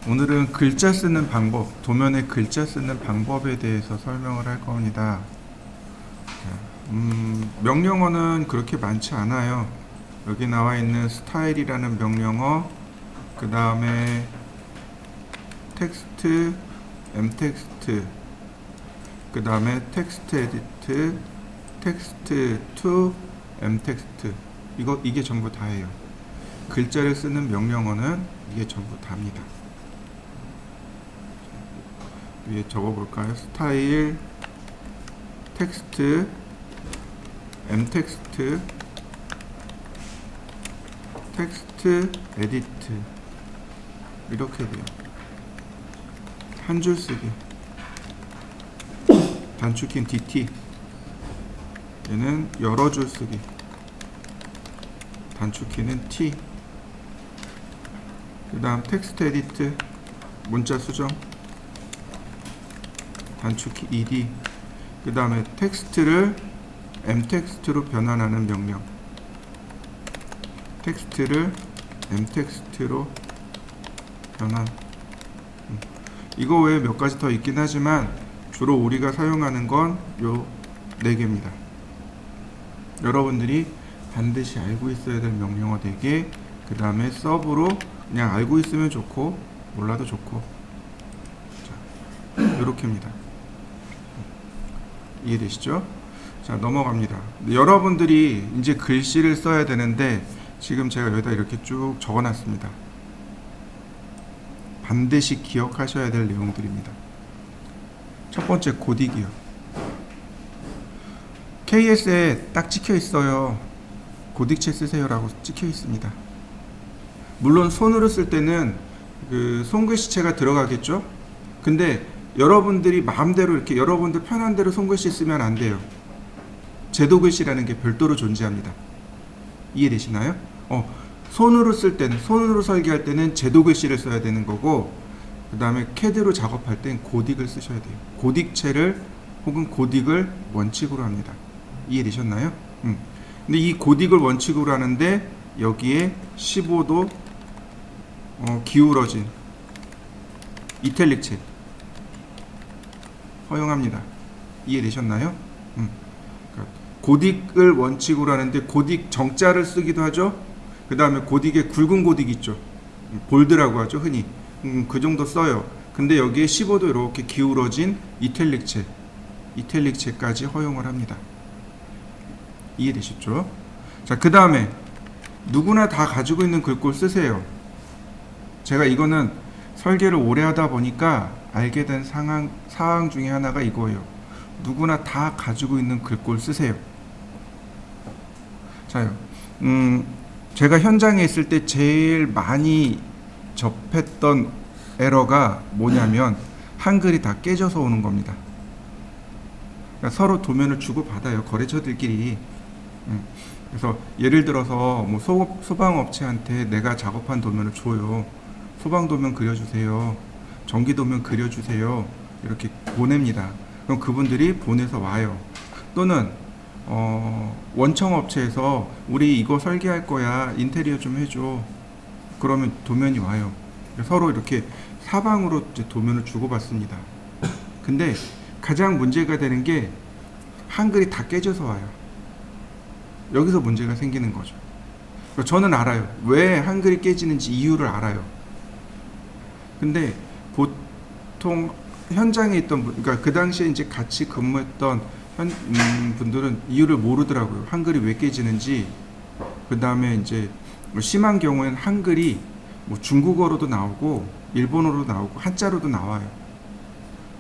오늘은 글자 쓰는 방법, 도면에 글자 쓰는 방법에 대해서 설명을 할 겁니다. 명령어는 그렇게 많지 않아요. 여기 나와 있는 스타일이라는 명령어, 그 다음에 텍스트, 엠텍스트, 그 다음에 텍스트 에디트, 텍스트 투, 엠텍스트. 이게 전부 다예요. 글자를 쓰는 명령어는 이게 전부 다입니다. 위에 적어볼까요? 스타일, 텍스트, 엠텍스트, 텍스트, 에디트. 이렇게 돼요. 한 줄 쓰기. 단축키는 DT. 얘는 여러 줄 쓰기. 단축키는 T. 그 다음 텍스트 에디트. 문자 수정. 단축키 ED. 그 다음에 텍스트를 M텍스트로 변환하는 명령. 텍스트를 M텍스트로 변환. 이거 외에 몇 가지 더 있긴 하지만 주로 우리가 사용하는 건 요 4개입니다. 여러분들이 반드시 알고 있어야 될 명령어 4개, 그 다음에 서브로 그냥 알고 있으면 좋고 몰라도 좋고, 자, 요렇게입니다. 이해되시죠? 자, 넘어갑니다. 여러분들이 이제 글씨를 써야 되는데 지금 제가 여기다 이렇게 쭉 적어놨습니다. 반드시 기억하셔야 될 내용들입니다. 첫 번째, 고딕이요. KS에 딱 찍혀 있어요. 고딕체 쓰세요라고 찍혀 있습니다. 물론 손으로 쓸 때는 그 손글씨체가 들어가겠죠? 근데 여러분들이 마음대로 이렇게 여러분들 편한 대로 손글씨 쓰면 안 돼요. 제도글씨라는 게 별도로 존재합니다. 이해되시나요? 손으로 쓸 때는, 손으로 설계할 때는 제도글씨를 써야 되는 거고, 그 다음에 캐드로 작업할 땐 고딕을 쓰셔야 돼요. 고딕체를 혹은 고딕을 원칙으로 합니다. 이해되셨나요? 근데 이 고딕을 원칙으로 하는데 여기에 15도 기울어진 이탈릭체 허용합니다. 이해되셨나요? 그러니까 고딕을 원칙으로 하는데 고딕 정자를 쓰기도 하죠. 그 다음에 고딕에 굵은 고딕 있죠. 볼드라고 하죠, 흔히. 그 정도 써요. 근데 여기에 15도 이렇게 기울어진 이탈릭체까지 허용을 합니다. 이해되셨죠? 자, 그 다음에 누구나 다 가지고 있는 글꼴 쓰세요. 제가 이거는 설계를 오래 하다 보니까 알게 된 사항 중에 하나가 이거예요. 누구나 다 가지고 있는 글꼴 쓰세요. 자요. 제가 현장에 있을 때 제일 많이 접했던 에러가 뭐냐면 한글이 다 깨져서 오는 겁니다. 그러니까 서로 도면을 주고받아요. 거래처들끼리. 그래서 예를 들어서 뭐 소방업체한테 내가 작업한 도면을 줘요. 소방 도면 그려주세요. 전기 도면 그려주세요. 이렇게 보냅니다. 그럼 그분들이 보내서 와요. 또는 원청 업체에서 우리 이거 설계할 거야. 인테리어 좀 해줘. 그러면 도면이 와요. 서로 이렇게 사방으로 이제 도면을 주고받습니다. 근데 가장 문제가 되는 게 한글이 다 깨져서 와요. 여기서 문제가 생기는 거죠. 저는 알아요. 왜 한글이 깨지는지 이유를 알아요. 근데 보통 현장에 있던 그러니까 그 당시에 이제 같이 근무했던 분들은 이유를 모르더라고요. 한글이 왜 깨지는지. 그 다음에 이제 심한 경우에는 한글이 뭐 중국어로도 나오고 일본어로도 나오고 한자로도 나와요.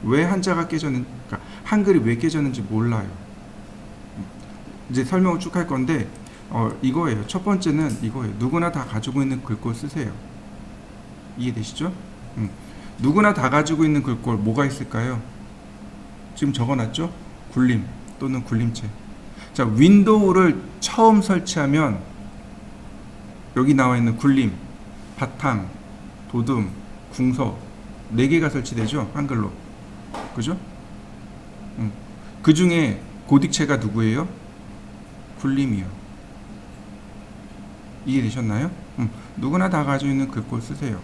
왜 한자가 깨졌는지, 그러니까 한글이 왜 깨졌는지 몰라요. 이제 설명을 쭉 할 건데 이거예요. 첫 번째는 이거예요. 누구나 다 가지고 있는 글꼴 쓰세요. 이해되시죠? 누구나 다 가지고 있는 글꼴 뭐가 있을까요? 지금 적어놨죠? 굴림 또는 굴림체. 자, 윈도우를 처음 설치하면 여기 나와 있는 굴림, 바탕, 도둠, 궁서 4개가 설치되죠? 한글로. 그죠? 그 중에 고딕체가 누구예요? 굴림이요. 이해되셨나요? 누구나 다 가지고 있는 글꼴 쓰세요.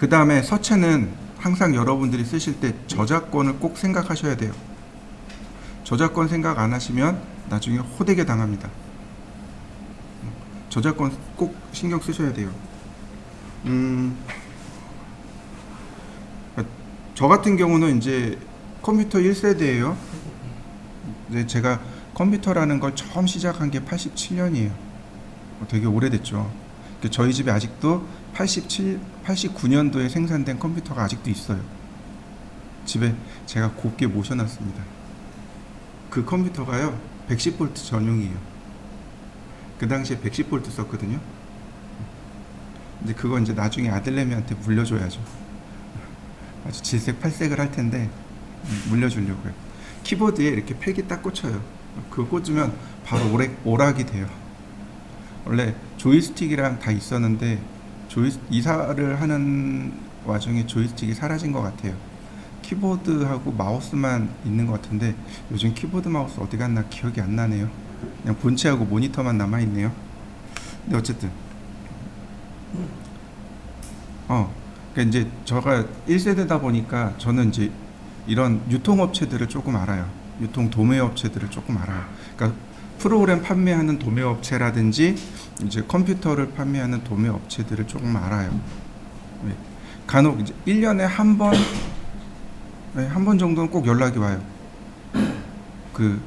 그 다음에 서체는 항상 여러분들이 쓰실 때 저작권을 꼭 생각하셔야 돼요. 저작권 생각 안 하시면 나중에 호되게 당합니다. 저작권 꼭 신경 쓰셔야 돼요. 저 같은 경우는 이제 컴퓨터 1세대예요. 제가 컴퓨터라는 걸 처음 시작한 게 87년이에요. 되게 오래됐죠. 저희 집에 아직도 89년도에 생산된 컴퓨터가 아직도 있어요. 집에 제가 곱게 모셔놨습니다. 그 컴퓨터가요 110V 전용이에요. 그 당시에 110V 썼거든요. 근데 그거 이제 나중에 아들내미한테 물려줘야죠. 아주 질색팔색을 할 텐데 물려주려고요. 키보드에 이렇게 팩이 딱 꽂혀요. 그거 꽂으면 바로 오락이 돼요. 원래 조이스틱이랑 다 있었는데 이사를 하는 와중에 조이스틱이 사라진 것 같아요. 키보드하고 마우스만 있는 것 같은데 요즘 키보드 마우스 어디 갔나 기억이 안 나네요. 그냥 본체하고 모니터만 남아있네요. 근데 어쨌든 그러니까 이제 제가 1세대다 보니까 저는 이제 이런 유통업체들을 조금 알아요. 유통 도매업체들을 조금 알아요. 그러니까 프로그램 판매하는 도매업체라든지 이제 컴퓨터를 판매하는 도매업체들을 조금 알아요. 간혹 이제 1년에 한 번 정도는 꼭 연락이 와요. 그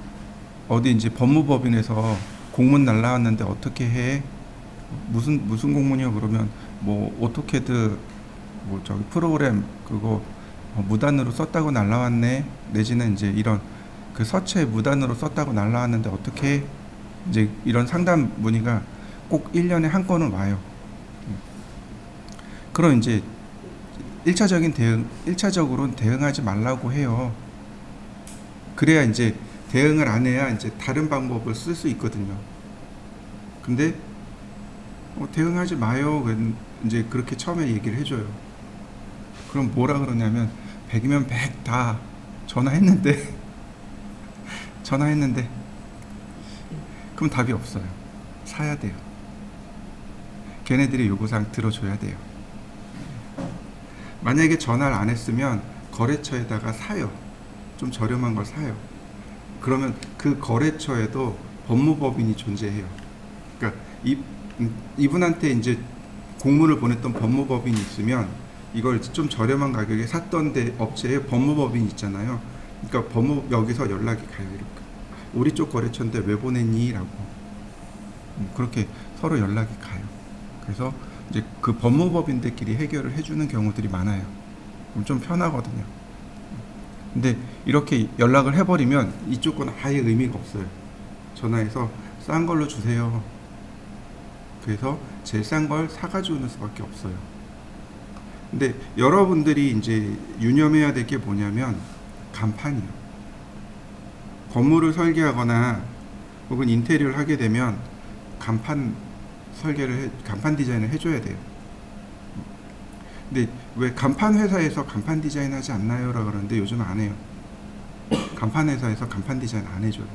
어디 이제 법무법인에서 공문 날라왔는데 어떻게 해? 무슨 공문이요? 그러면 뭐 오토캐드 뭐 저기 프로그램 그거 무단으로 썼다고 날라왔네. 내지는 이제 이런 그 서체 무단으로 썼다고 날라왔는데 어떻게 해? 이제 이런 상담 문의가 꼭 1년에 한 건은 와요. 그럼 이제 1차적으로는 대응하지 말라고 해요. 그래야 이제 대응을 안 해야 이제 다른 방법을 쓸 수 있거든요. 근데 대응하지 마요. 이제 그렇게 처음에 얘기를 해줘요. 그럼 뭐라 그러냐면 100이면 100 다 전화했는데 그럼 답이 없어요. 사야 돼요. 걔네들의 요구사항 들어줘야 돼요. 만약에 전화를 안 했으면 거래처에다가 사요. 좀 저렴한 걸 사요. 그러면 그 거래처에도 법무법인이 존재해요. 그러니까 이분한테 이제 공문을 보냈던 법무법인이 있으면 이걸 좀 저렴한 가격에 샀던 데 업체에 법무법인이 있잖아요. 그러니까 여기서 연락이 가요. 이렇게. 우리 쪽 거래처인데 왜 보냈니? 라고. 그렇게 서로 연락이 가요. 그래서 이제 그 법무법인들끼리 해결을 해주는 경우들이 많아요. 그럼 좀 편하거든요. 근데 이렇게 연락을 해버리면 이쪽 건 아예 의미가 없어요. 전화해서 싼 걸로 주세요. 그래서 제일 싼 걸 사가지고 오는 수밖에 없어요. 근데 여러분들이 이제 유념해야 될 게 뭐냐면 간판이요. 건물을 설계하거나 혹은 인테리어를 하게 되면 간판 디자인을 해줘야 돼요. 근데 왜 간판 회사에서 간판 디자인 하지 않나요? 라고 그러는데 요즘 안 해요. 간판 회사에서 간판 디자인 안 해줘요.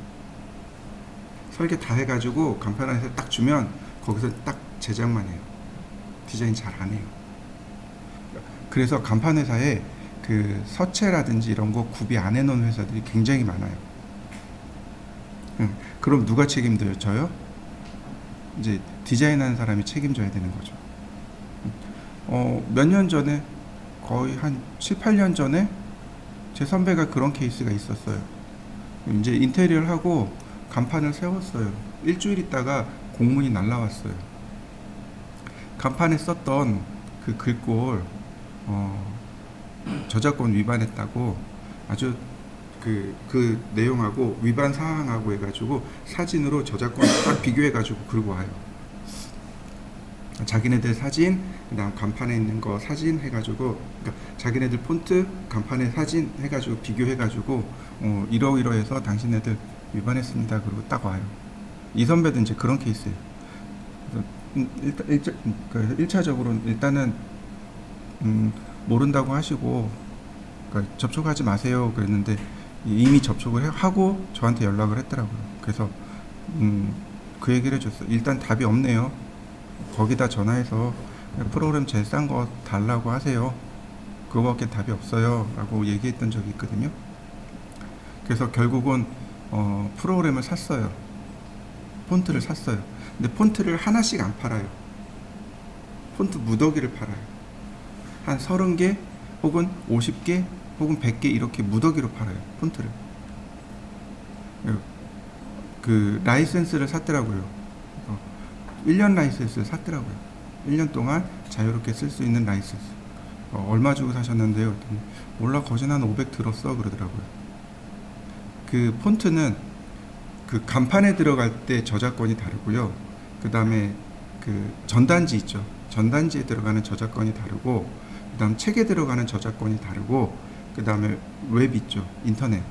설계 다 해가지고 간판 회사에 딱 주면 거기서 딱 제작만 해요. 디자인 잘 안 해요. 그래서 간판 회사에 그 서체라든지 이런 거 구비 안 해놓은 회사들이 굉장히 많아요. 그럼 누가 책임져요? 이제 디자인하는 사람이 책임져야 되는 거죠. 몇 년 전에 거의 한 7, 8년 전에 제 선배가 그런 케이스가 있었어요. 이제 인테리어를 하고 간판을 세웠어요. 일주일 있다가 공문이 날라왔어요. 간판에 썼던 그 글꼴 저작권 위반했다고 아주 그 내용하고 위반 사항하고 해가지고 사진으로 저작권 딱 비교해가지고 긁고 와요. 자기네들 사진, 그다음 간판에 있는 거 사진 해가지고, 그러니까 자기네들 폰트, 간판에 사진 해가지고 비교해가지고 이러이러해서 당신네들 위반했습니다. 그리고 딱 와요. 이 선배도 이제 그런 케이스예요. 그래서 1차적으로 일단은 모른다고 하시고 그러니까 접촉하지 마세요 그랬는데 이미 접촉을 하고 저한테 연락을 했더라고요. 그래서 그 얘기를 해줬어요. 일단 답이 없네요. 거기다 전화해서 프로그램 제일 싼 거 달라고 하세요. 그거밖에 답이 없어요 라고 얘기했던 적이 있거든요. 그래서 결국은 프로그램을 샀어요. 폰트를 샀어요. 근데 폰트를 하나씩 안 팔아요. 폰트 무더기를 팔아요. 한 30개 혹은 50개 혹은 100개 이렇게 무더기로 팔아요. 폰트를. 그 라이센스를 샀더라고요. 1년 라이센스를 샀더라고요. 1년 동안 자유롭게 쓸 수 있는 라이센스. 얼마 주고 사셨는데요? 몰라, 거진 한 500 들었어 그러더라고요. 그 폰트는 그 간판에 들어갈 때 저작권이 다르고요. 그 다음에 그 전단지 있죠. 전단지에 들어가는 저작권이 다르고, 그 다음 책에 들어가는 저작권이 다르고, 그 다음에 웹 있죠. 인터넷.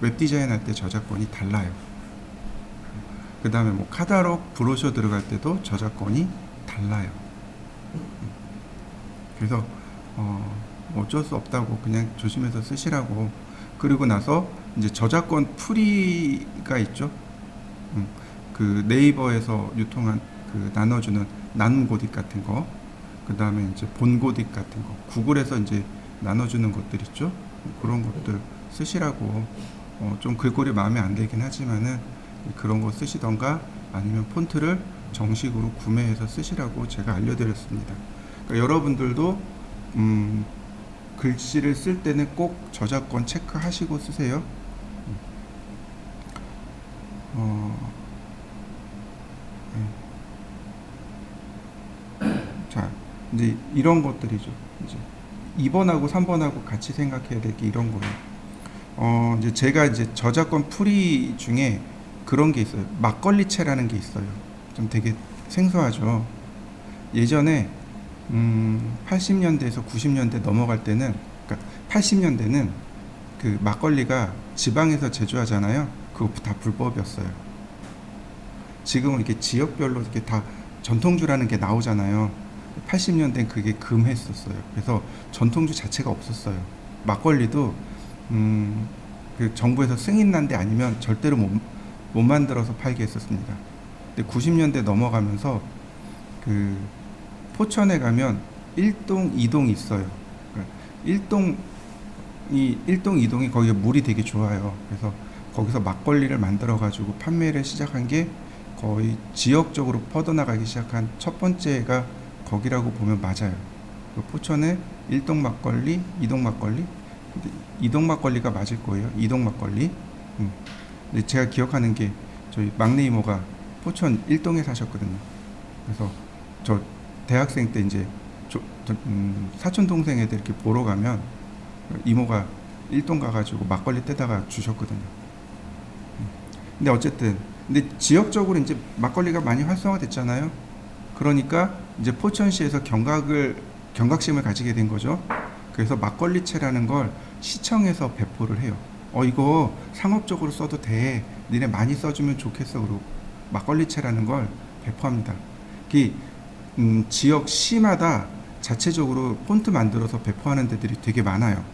웹 디자인 할 때 저작권이 달라요. 그 다음에 뭐 카탈로그, 브로셔 들어갈 때도 저작권이 달라요. 그래서 어쩔 수 없다고 그냥 조심해서 쓰시라고. 그리고 나서 이제 저작권 프리가 있죠. 그 네이버에서 유통한 그 나눠주는 나눔 고딕 같은 거, 그 다음에 이제 본 고딕 같은 거, 구글에서 이제 나눠주는 것들 있죠. 그런 것들 쓰시라고. 좀 글꼴이 마음에 안 들긴 하지만은 그런 거 쓰시던가 아니면 폰트를 정식으로 구매해서 쓰시라고 제가 알려드렸습니다. 그러니까 여러분들도 글씨를 쓸 때는 꼭 저작권 체크하시고 쓰세요. 자, 이제 이런 것들이죠. 이제 2번하고 3번하고 같이 생각해야 될 게 이런 거예요. 이제 제가 이제 저작권 프리 중에 그런 게 있어요. 막걸리채라는 게 있어요. 좀 되게 생소하죠. 예전에 80년대에서 90년대 넘어갈 때는, 그러니까 80년대는 그 막걸리가 지방에서 제조하잖아요. 그거 다 불법이었어요. 지금은 이렇게 지역별로 이렇게 다 전통주라는 게 나오잖아요. 80년대는 그게 금했었어요. 그래서 전통주 자체가 없었어요. 막걸리도 그 정부에서 승인 난 데 아니면 절대로 못 만들어서 팔게 했었습니다. 근데 90년대 넘어가면서 그 포천에 가면 1동, 2동이 있어요. 그러니까 1동, 2동이 거기가 물이 되게 좋아요. 그래서 거기서 막걸리를 만들어 가지고 판매를 시작한 게 거의 지역적으로 뻗어나가기 시작한 첫 번째가 거기라고 보면 맞아요. 포천에 1동 막걸리, 2동 막걸리, 2동 막걸리가 맞을 거예요. 2동 막걸리. 근데 제가 기억하는 게 저희 막내 이모가 포천 1동에 사셨거든요. 그래서 저 대학생 때 이제 사촌 동생 애들 이렇게 보러 가면 이모가 1동 가가지고 막걸리 떼다가 주셨거든요. 근데 어쨌든 근데 지역적으로 이제 막걸리가 많이 활성화됐잖아요. 그러니까 이제 포천시에서 경각심을 가지게 된 거죠. 그래서 막걸리채라는 걸 시청에서 배포를 해요. 이거 상업적으로 써도 돼. 니네 많이 써주면 좋겠어. 그러고 막걸리채라는 걸 배포합니다. 지역 시마다 자체적으로 폰트 만들어서 배포하는 데들이 되게 많아요.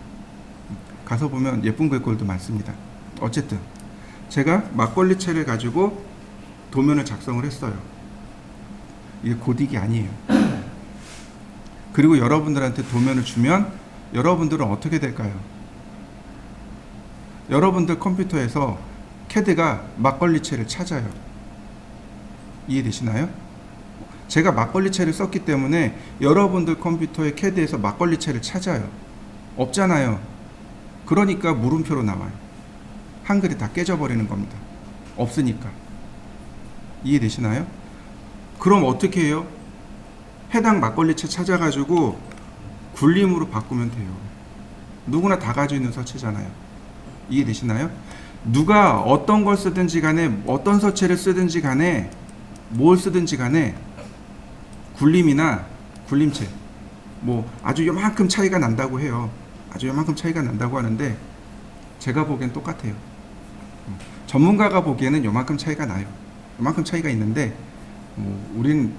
가서 보면 예쁜 글꼴도 많습니다. 어쨌든 제가 막걸리채를 가지고 도면을 작성을 했어요. 이게 고딕이 아니에요. 그리고 여러분들한테 도면을 주면 여러분들은 어떻게 될까요? 여러분들 컴퓨터에서 캐드가 막걸리채를 찾아요. 이해되시나요? 제가 막걸리채를 썼기 때문에 여러분들 컴퓨터의 캐드에서 막걸리채를 찾아요. 없잖아요. 그러니까 물음표로 나와요. 한글이 다 깨져버리는 겁니다. 없으니까. 이해되시나요? 그럼 어떻게 해요? 해당 막걸리채 찾아가지고 굴림으로 바꾸면 돼요. 누구나 다 가지고 있는 서체잖아요. 이해되시나요? 누가 어떤 걸 쓰든지 간에, 어떤 서체를 쓰든지 간에, 뭘 쓰든지 간에 굴림이나 굴림체 뭐 아주 요만큼 차이가 난다고 해요. 아주 요만큼 차이가 난다고 하는데 제가 보기엔 똑같아요. 전문가가 보기에는 요만큼 차이가 나요. 요만큼 차이가 있는데 우린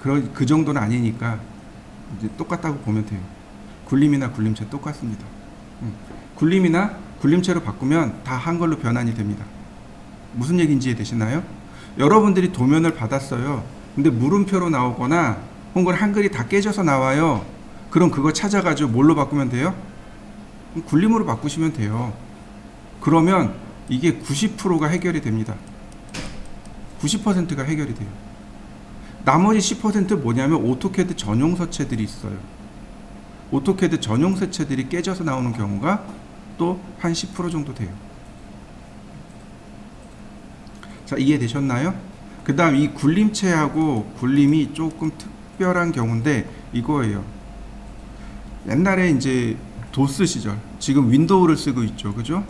그 정도는 아니니까 이제 똑같다고 보면 돼요. 굴림이나 굴림체 똑같습니다. 굴림이나 굴림체로 바꾸면 다 한글로 변환이 됩니다. 무슨 얘기인지 이해되시나요? 여러분들이 도면을 받았어요. 근데 물음표로 나오거나 혹은 한글이 다 깨져서 나와요. 그럼 그거 찾아가지고 뭘로 바꾸면 돼요? 굴림으로 바꾸시면 돼요. 그러면 이게 90%가 해결이 됩니다. 90%가 해결이 돼요. 나머지 10% 뭐냐면 오토캐드 전용 서체들이 있어요. 오토캐드 전용 서체들이 깨져서 나오는 경우가 또 한 10% 정도 돼요. 자, 이해되셨나요? 그 다음 이 굴림체하고 굴림이 조금 특별한 경우인데 이거예요. 옛날에 이제 도스 시절, 지금 윈도우를 쓰고 있죠. 그죠?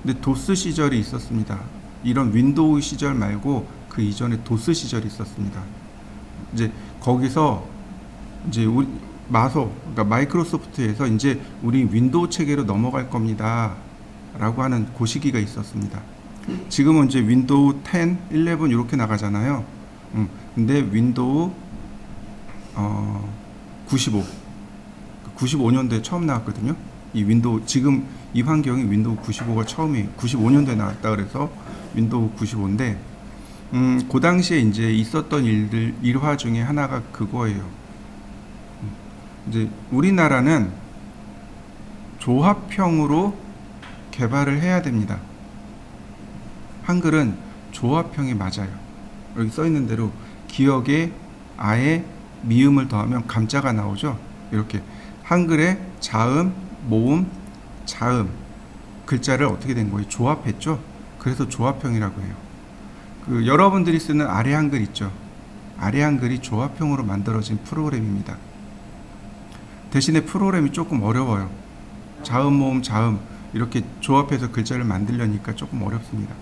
근데 도스 시절이 있었습니다. 이런 윈도우 시절 말고 그 이전에 도스 시절이 있었습니다. 이제 거기서 이제 우리 그러니까 마이크로소프트에서 이제 우리 윈도우 체계로 넘어갈 겁니다. 라고 하는 그 시기가 있었습니다. 지금은 이제 윈도우 10, 11 이렇게 나가잖아요. 근데 윈도우 95, 95년도에 처음 나왔거든요. 이 윈도우 지금 이 환경이 윈도우 95가 처음이에요. 95년도에 나왔다 그래서 윈도우 95인데 그 당시에 이제 있었던 일화 중에 하나가 그거예요. 이제 우리나라는 조합형으로 개발을 해야 됩니다. 한글은 조합형이 맞아요. 여기 써 있는 대로 기역에 아에 미음을 더하면 감자가 나오죠. 이렇게 한글에 자음, 모음, 자음 글자를 어떻게 된 거예요? 조합했죠. 그래서 조합형이라고 해요. 그 여러분들이 쓰는 아래 한글 있죠. 아래 한글이 조합형으로 만들어진 프로그램입니다. 대신에 프로그램이 조금 어려워요. 자음, 모음, 자음 이렇게 조합해서 글자를 만들려니까 조금 어렵습니다.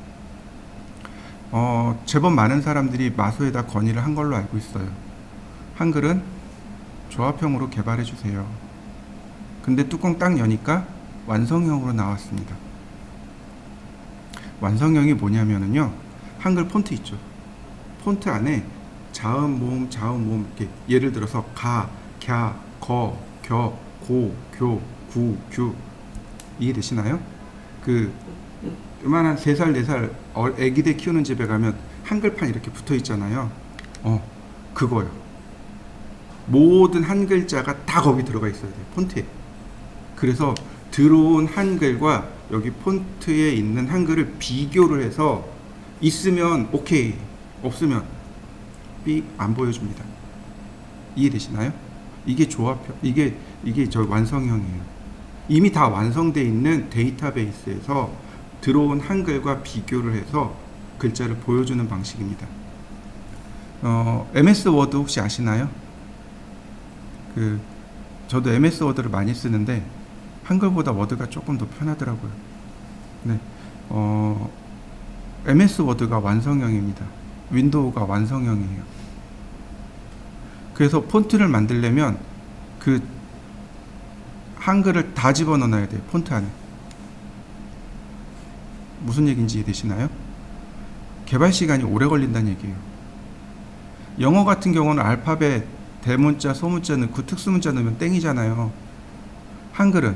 제법 많은 사람들이 마소에다 건의를 한 걸로 알고 있어요. 한글은 조합형으로 개발해 주세요. 근데 뚜껑 딱 여니까 완성형으로 나왔습니다. 완성형이 뭐냐면요. 한글 폰트 있죠. 폰트 안에 자음, 모음 이렇게 예를 들어서 가, 갸, 거, 겨, 고, 교, 구, 규 이해되시나요? 그 요만한 3살, 4살 애기들 키우는 집에 가면 한글판 이렇게 붙어 있잖아요. 그거요. 모든 한 글자가 다 거기 들어가 있어야 돼요. 폰트에. 그래서 들어온 한글과 여기 폰트에 있는 한글을 비교를 해서 있으면 오케이, 없으면 삑 안 보여줍니다. 이해되시나요? 이게 조합형, 이게 저 완성형이에요. 이미 다 완성되어 있는 데이터베이스에서 들어온 한글과 비교를 해서 글자를 보여주는 방식입니다. MS 워드 혹시 아시나요? 저도 MS 워드를 많이 쓰는데 한글보다 워드가 조금 더 편하더라고요. 네, MS 워드가 완성형입니다. 윈도우가 완성형이에요. 그래서 폰트를 만들려면 그 한글을 다 집어넣어야 돼요. 폰트 안에. 무슨 얘기인지 이해되시나요? 개발 시간이 오래 걸린다는 얘기예요. 영어 같은 경우는 알파벳, 대문자, 소문자 넣고 특수문자 넣으면 땡이잖아요. 한글은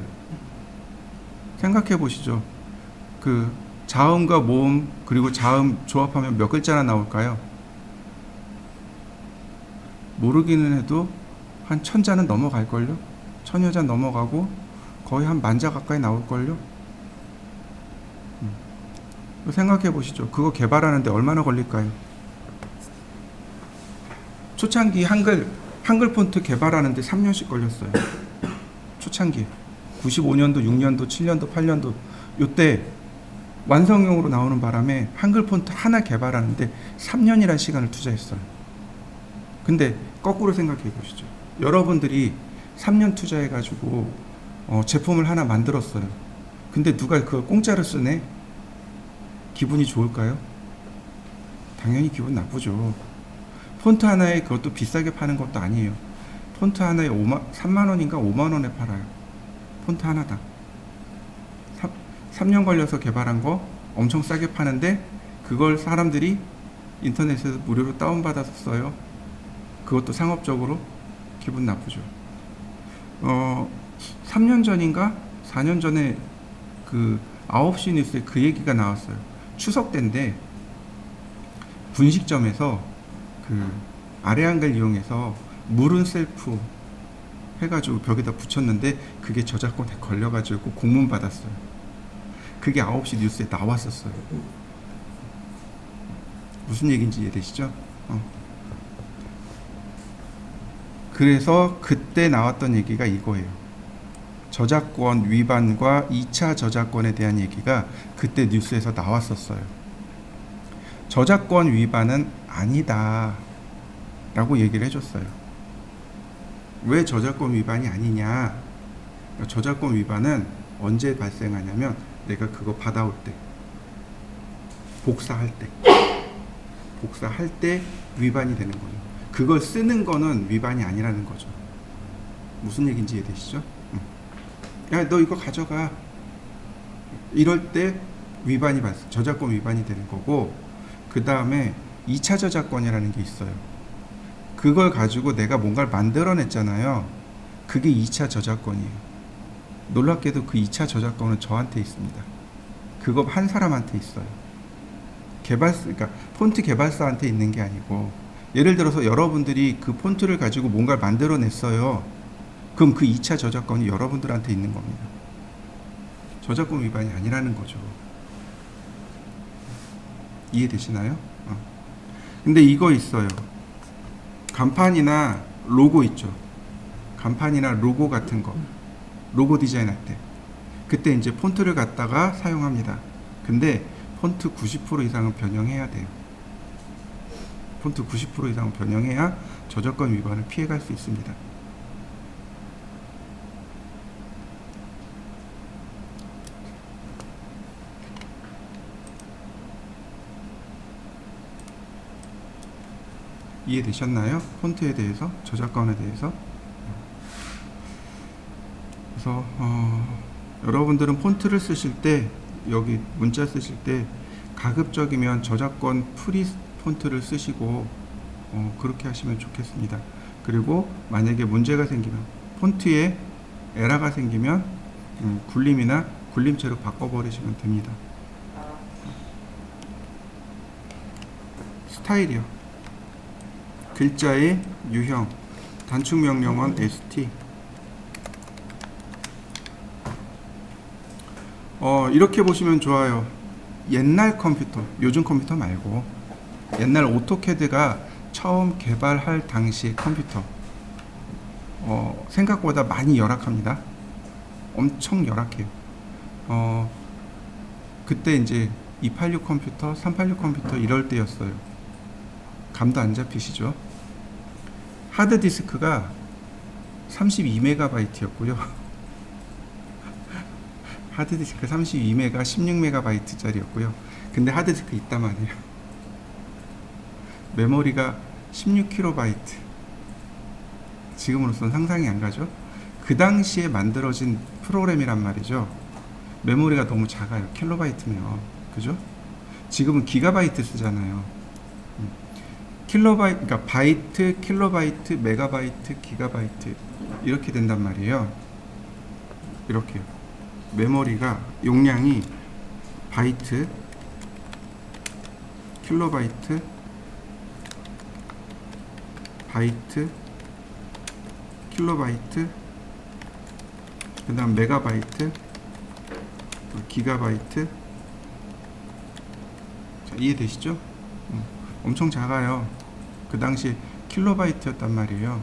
생각해 보시죠. 그 자음과 모음 그리고 자음 조합하면 몇 글자나 나올까요? 모르기는 해도 한 1000자는 넘어갈걸요? 1000여자 넘어가고 거의 한 10,000자 가까이 나올걸요? 생각해 보시죠. 그거 개발하는데 얼마나 걸릴까요? 초창기 한글 폰트 개발하는데 3년씩 걸렸어요. 초창기에 95년도, 6년도, 7년도, 8년도 요때 완성형으로 나오는 바람에 한글 폰트 하나 개발하는데 3년이라는 시간을 투자했어요. 근데 거꾸로 생각해 보시죠. 여러분들이 3년 투자해가지고 제품을 하나 만들었어요. 근데 누가 그걸 공짜로 쓰네? 기분이 좋을까요? 당연히 기분 나쁘죠. 폰트 하나에 그것도 비싸게 파는 것도 아니에요. 폰트 하나에 3만 원인가 5만 원에 팔아요. 폰트 하나당. 3년 걸려서 개발한 거 엄청 싸게 파는데 그걸 사람들이 인터넷에서 무료로 다운받아서 써요. 그것도 상업적으로 기분 나쁘죠. 3년 전인가 4년 전에 그 9시 뉴스에 그 얘기가 나왔어요. 추석 때인데 분식점에서 그 아래 한글 이용해서 물은 셀프 해가지고 벽에다 붙였는데 그게 저작권에 걸려가지고 공문 받았어요. 그게 9시 뉴스에 나왔었어요. 무슨 얘기인지 이해되시죠? 그래서 그때 나왔던 얘기가 이거예요. 저작권 위반과 2차 저작권에 대한 얘기가 그때 뉴스에서 나왔었어요. 저작권 위반은 아니다 라고 얘기를 해줬어요. 왜 저작권 위반이 아니냐? 저작권 위반은 언제 발생하냐면 내가 그거 받아올 때, 복사할 때 위반이 되는 거죠. 그걸 쓰는 거는 위반이 아니라는 거죠. 무슨 얘기인지 이해되시죠? 야, 너 이거 가져가. 이럴 때 위반이 발생, 저작권 위반이 되는 거고, 그 다음에 2차 저작권이라는 게 있어요. 그걸 가지고 내가 뭔가를 만들어냈잖아요. 그게 2차 저작권이에요. 놀랍게도 그 2차 저작권은 저한테 있습니다. 그거 한 사람한테 있어요. 그러니까 폰트 개발사한테 있는 게 아니고, 예를 들어서 여러분들이 그 폰트를 가지고 뭔가를 만들어냈어요. 그럼 그 2차 저작권이 여러분들한테 있는 겁니다. 저작권 위반이 아니라는 거죠. 이해되시나요? 근데 이거 있어요. 간판이나 로고 있죠. 간판이나 로고 같은 거. 로고 디자인할 때. 그때 이제 폰트를 갖다가 사용합니다. 근데 폰트 90% 이상은 변형해야 돼요. 폰트 90% 이상은 변형해야 저작권 위반을 피해갈 수 있습니다. 이해되셨나요? 폰트에 대해서, 저작권에 대해서. 그래서 여러분들은 폰트를 쓰실 때, 여기 문자 쓰실 때 가급적이면 저작권 프리 폰트를 쓰시고 그렇게 하시면 좋겠습니다. 그리고 만약에 문제가 생기면, 폰트에 에러가 생기면 굴림이나 굴림체로 바꿔버리시면 됩니다. 스타일이요. 글자의 유형, 단축 명령어는 ST. 이렇게 보시면 좋아요. 옛날 컴퓨터, 요즘 컴퓨터 말고 옛날 오토캐드가 처음 개발할 당시 컴퓨터, 생각보다 많이 열악합니다. 엄청 열악해요. 그때 이제 286 컴퓨터, 386 컴퓨터 이럴 때였어요. 감도 안 잡히시죠? 하드디스크가 32MB였고요. 하드디스크 32MB, 16MB짜리였고요. 근데 하드디스크 있단 말이에요. 메모리가 16KB. 지금으로서는 상상이 안 가죠? 그 당시에 만들어진 프로그램이란 말이죠. 메모리가 너무 작아요. 킬로바이트면. 그죠? 지금은 기가바이트 쓰잖아요. 킬로바이트, 그러니까 바이트, 킬로바이트, 메가바이트, 기가바이트 이렇게 된단 말이에요. 이렇게요. 메모리가 용량이 바이트, 킬로바이트, 바이트, 킬로바이트, 그 다음 메가바이트, 기가바이트. 자, 이해되시죠? 엄청 작아요. 그 당시 킬로바이트였단 말이에요.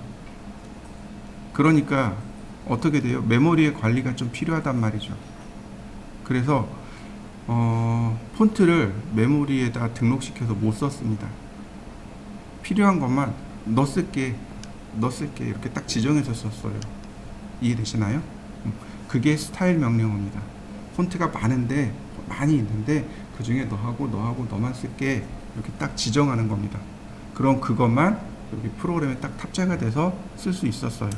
그러니까 어떻게 돼요? 메모리의 관리가 좀 필요하단 말이죠. 그래서 폰트를 메모리에다 등록시켜서 못 썼습니다. 필요한 것만 넣었을게 이렇게 딱 지정해서 썼어요. 이해되시나요? 그게 스타일 명령어입니다. 폰트가 많이 있는데 그 중에 너만 쓸게 이렇게 딱 지정하는 겁니다. 그럼 그것만 여기 프로그램에 딱 탑재가 돼서 쓸 수 있었어요.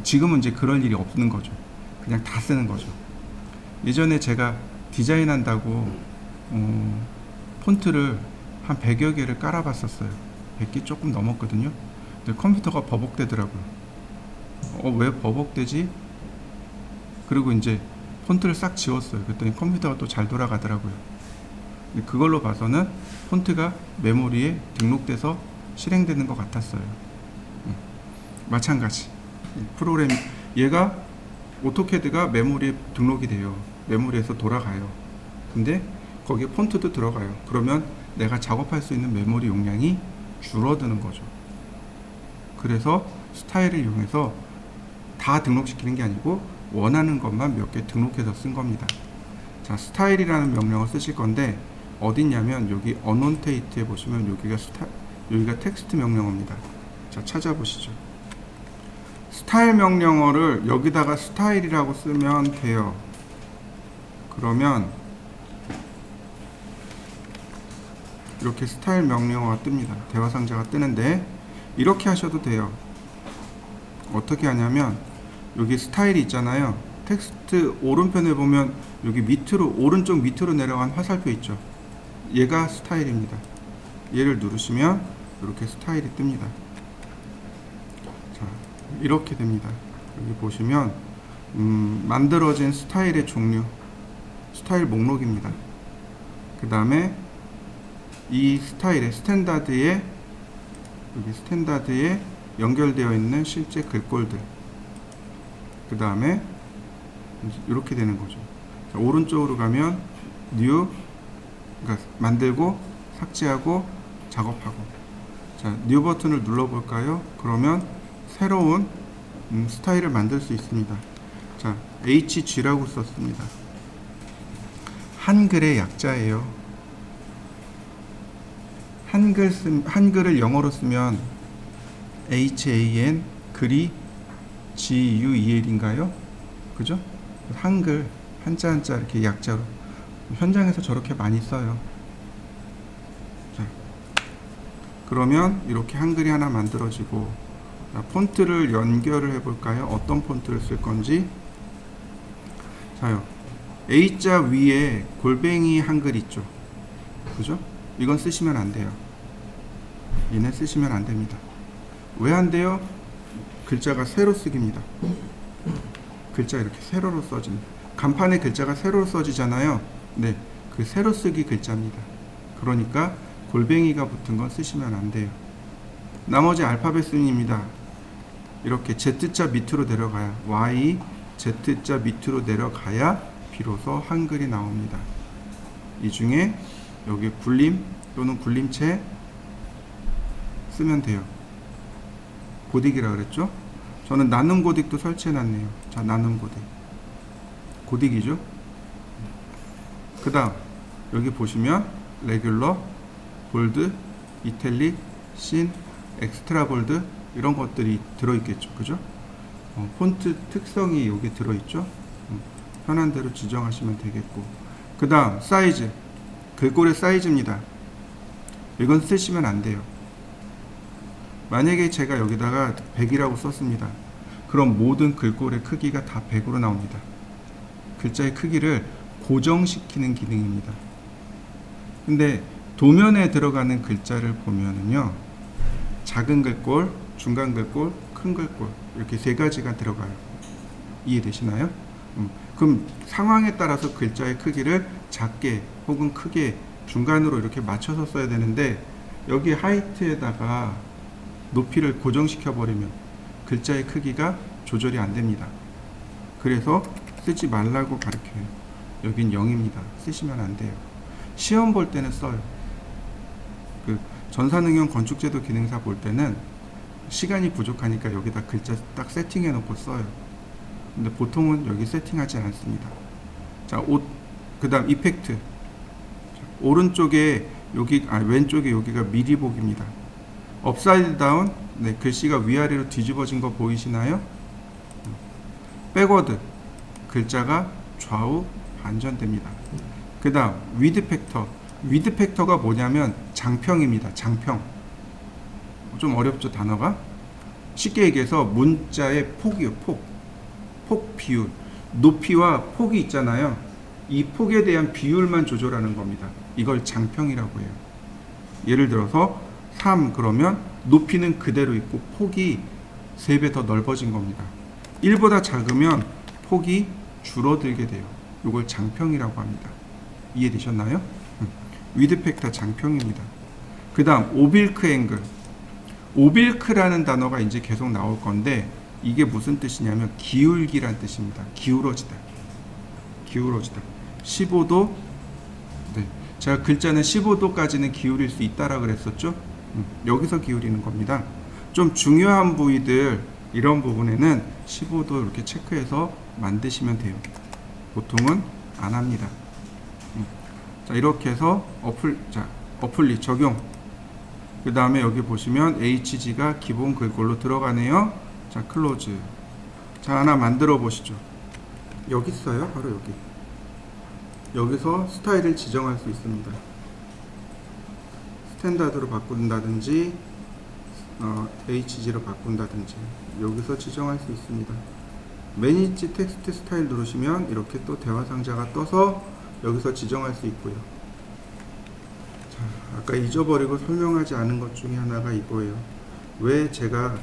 지금은 이제 그럴 일이 없는 거죠. 그냥 다 쓰는 거죠. 예전에 제가 디자인한다고 폰트를 한 100여 개를 깔아봤었어요. 100개 조금 넘었거든요. 근데 컴퓨터가 버벅대더라고요. 왜 버벅대지? 그리고 이제 폰트를 싹 지웠어요. 그랬더니 컴퓨터가 또 잘 돌아가더라고요. 그걸로 봐서는 폰트가 메모리에 등록돼서 실행되는 것 같았어요. 마찬가지. 프로그램 얘가 오토캐드가 메모리에 등록이 돼요. 메모리에서 돌아가요. 근데 거기에 폰트도 들어가요. 그러면 내가 작업할 수 있는 메모리 용량이 줄어드는 거죠. 그래서 스타일을 이용해서 다 등록시키는 게 아니고 원하는 것만 몇 개 등록해서 쓴 겁니다. 자, 스타일이라는 명령을 쓰실 건데 어딨냐면 여기 어논테이트에 보시면 여기가 텍스트 명령어입니다. 자, 찾아보시죠. 스타일 명령어를 여기다가 스타일이라고 쓰면 돼요. 그러면 이렇게 스타일 명령어가 뜹니다. 대화 상자가 뜨는데 이렇게 하셔도 돼요. 어떻게 하냐면 여기 스타일이 있잖아요. 텍스트 오른편에 보면 여기 밑으로 오른쪽 밑으로 내려간 화살표 있죠. 얘가 스타일입니다. 얘를 누르시면 이렇게 스타일이 뜹니다. 자, 이렇게 됩니다. 여기 보시면 만들어진 스타일의 종류, 스타일 목록입니다. 그 다음에 이 스타일의 스탠다드에 여기 스탠다드에 연결되어 있는 실제 글꼴들, 그 다음에 이렇게 되는 거죠. 자, 오른쪽으로 가면 new, 그러니까 만들고 삭제하고 작업하고. 자, new 버튼을 눌러볼까요? 그러면 새로운 스타일을 만들 수 있습니다. 자, HG라고 썼습니다. 한글의 약자예요. 한글을 영어로 쓰면 HAN 글이 GUEL인가요? 그죠? 한글 한자 한자 이렇게 약자로 현장에서 저렇게 많이 써요. 자, 그러면 이렇게 한글이 하나 만들어지고, 자, 폰트를 연결을 해볼까요? 어떤 폰트를 쓸 건지. 자요, A자 위에 골뱅이 한글 있죠? 그죠? 이건 쓰시면 안 돼요. 얘네 쓰시면 안 됩니다. 왜 안 돼요? 글자가 세로 쓰기입니다. 글자 이렇게 세로로 써집니다. 간판에 글자가 세로로 써지잖아요. 네, 그 세로 쓰기 글자입니다. 그러니까 골뱅이가 붙은 건 쓰시면 안 돼요. 나머지 알파벳 순입니다. 이렇게 Z자 밑으로 내려가야, Y, Z자 밑으로 내려가야 비로소 한글이 나옵니다. 이 중에 여기 굴림 또는 굴림체 쓰면 돼요. 고딕이라 그랬죠? 저는 나눔 고딕도 설치해 놨네요. 자, 나눔 고딕. 고딕이죠? 그 다음, 여기 보시면, 레귤러, 볼드, 이탈릭, 신, 엑스트라 볼드, 이런 것들이 들어있겠죠. 그죠? 폰트 특성이 여기 들어있죠? 편한 대로 지정하시면 되겠고. 그 다음, 사이즈. 글꼴의 사이즈입니다. 이건 쓰시면 안 돼요. 만약에 제가 여기다가 100이라고 썼습니다. 그럼 모든 글꼴의 크기가 다 100으로 나옵니다. 글자의 크기를 고정시키는 기능입니다. 근데 도면에 들어가는 글자를 보면은요, 작은 글꼴, 중간 글꼴, 큰 글꼴, 이렇게 세 가지가 들어가요. 이해되시나요? 그럼 상황에 따라서 글자의 크기를 작게 혹은 크게 중간으로 이렇게 맞춰서 써야 되는데, 여기 하이트에다가 높이를 고정시켜 버리면 글자의 크기가 조절이 안 됩니다. 그래서 쓰지 말라고 가르쳐요. 여긴 0입니다. 쓰시면 안 돼요. 시험 볼 때는 써요. 그 전산응용 건축제도 기능사 볼 때는 시간이 부족하니까 여기다 글자 딱 세팅해 놓고 써요. 근데 보통은 여기 세팅하지 않습니다. 자, 그 다음 이펙트. 오른쪽에 여기, 왼쪽에 여기가 미리 보기입니다. 업사이드 다운, 네, 글씨가 위아래로 뒤집어진 거 보이시나요? 백워드, 글자가 좌우 반전됩니다. 그 다음 위드 팩터. 위드 팩터가 뭐냐면 장평입니다. 장평. 좀 어렵죠, 단어가? 쉽게 얘기해서 문자의 폭이요. 폭 비율. 높이와 폭이 있잖아요. 이 폭에 대한 비율만 조절하는 겁니다. 이걸 장평이라고 해요. 예를 들어서 3 그러면 높이는 그대로 있고 폭이 3배 더 넓어진 겁니다. 1보다 작으면 폭이 줄어들게 돼요. 이걸 장평이라고 합니다. 이해되셨나요? 위드 팩터 장평입니다. 그 다음 오빌크 앵글. 오빌크라는 단어가 이제 계속 나올 건데 이게 무슨 뜻이냐면 기울기란 뜻입니다. 기울어지다. 기울어지다. 15도. 네. 제가 글자는 15도까지는 기울일 수 있다라 그랬었죠. 여기서 기울이는 겁니다. 좀 중요한 부위들 이런 부분에는 15도 이렇게 체크해서 만드시면 돼요. 보통은 안 합니다. 자, 이렇게 해서 어플리 적용. 그 다음에 여기 보시면 HG가 기본 글꼴로 들어가네요. 자, 클로즈. 자, 하나 만들어 보시죠. 여기 있어요. 바로 여기. 여기서 스타일을 지정할 수 있습니다. 스탠다드로 바꾼다든지 HG로 바꾼다든지 여기서 지정할 수 있습니다. 매니지 텍스트 스타일 누르시면 이렇게 또 대화 상자가 떠서 여기서 지정할 수 있고요. 자, 아까 잊어버리고 설명하지 않은 것 중에 하나가 이거예요. 왜 제가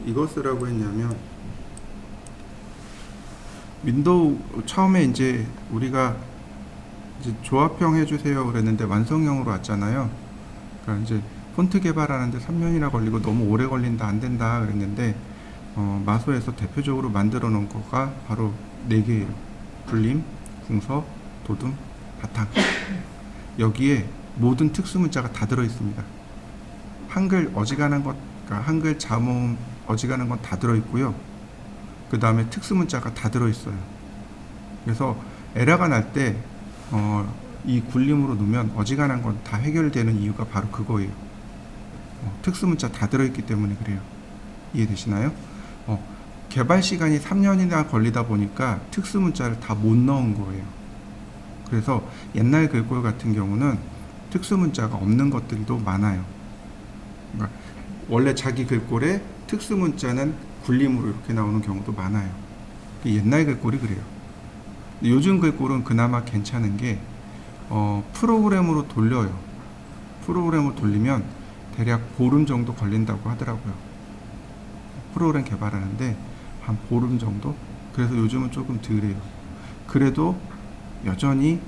이거 쓰라고 했냐면 윈도우 처음에 이제 우리가 이제 조합형 해주세요 그랬는데 완성형으로 왔잖아요. 그러니까 이제 폰트 개발하는데 3년이나 걸리고 너무 오래 걸린다 안 된다 그랬는데 마소에서 대표적으로 만들어 놓은 거가 바로 4개예요. 불림, 궁서, 도둠, 바탕. 여기에 모든 특수 문자가 다 들어 있습니다. 한글 어지간한 것, 그러니까 한글 자음 어지간한 건 다 들어 있고요. 그 다음에 특수 문자가 다 들어 있어요. 그래서 에러가 날 때 이 굴림으로 놓으면 어지간한 건 다 해결되는 이유가 바로 그거예요. 특수 문자 다 들어 있기 때문에 그래요. 이해되시나요? 개발 시간이 3년이나 걸리다 보니까 특수 문자를 다 못 넣은 거예요. 그래서 옛날 글꼴 같은 경우는 특수 문자가 없는 것들도 많아요. 그러니까 원래 자기 글꼴에 특수 문자는 굴림으로 이렇게 나오는 경우도 많아요. 옛날 글꼴이 그래요. 요즘 글꼴은 그나마 괜찮은 게 프로그램으로 돌려요. 프로그램으로 돌리면 대략 보름 정도 걸린다고 하더라고요. 프로그램 개발하는데 한 보름 정도? 그래서 요즘은 조금 덜해요. 그래도 여전히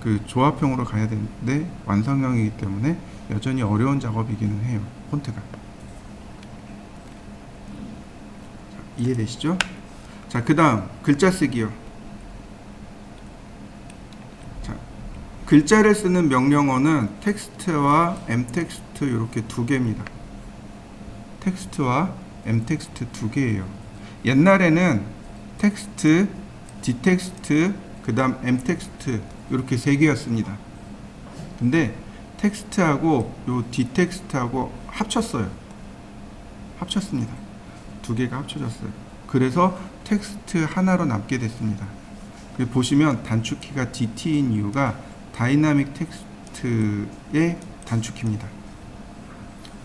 그 조합형으로 가야 되는데 완성형이기 때문에 여전히 어려운 작업이기는 해요. 폰트가. 이해되시죠? 자, 그 다음 글자 쓰기요. 자, 글자를 쓰는 명령어는 텍스트와 m텍스트 이렇게 2개입니다. 텍스트와 m텍스트 2개예요. 옛날에는 텍스트, d텍스트, 그 다음 m텍스트 이렇게 3개였습니다. 근데 텍스트하고 요 d텍스트하고 합쳤어요. 합쳤습니다. 2개가 합쳐졌어요. 그래서 텍스트 하나로 남게 됐습니다. 보시면 단축키가 DT인 이유가 다이나믹 텍스트의 단축키입니다.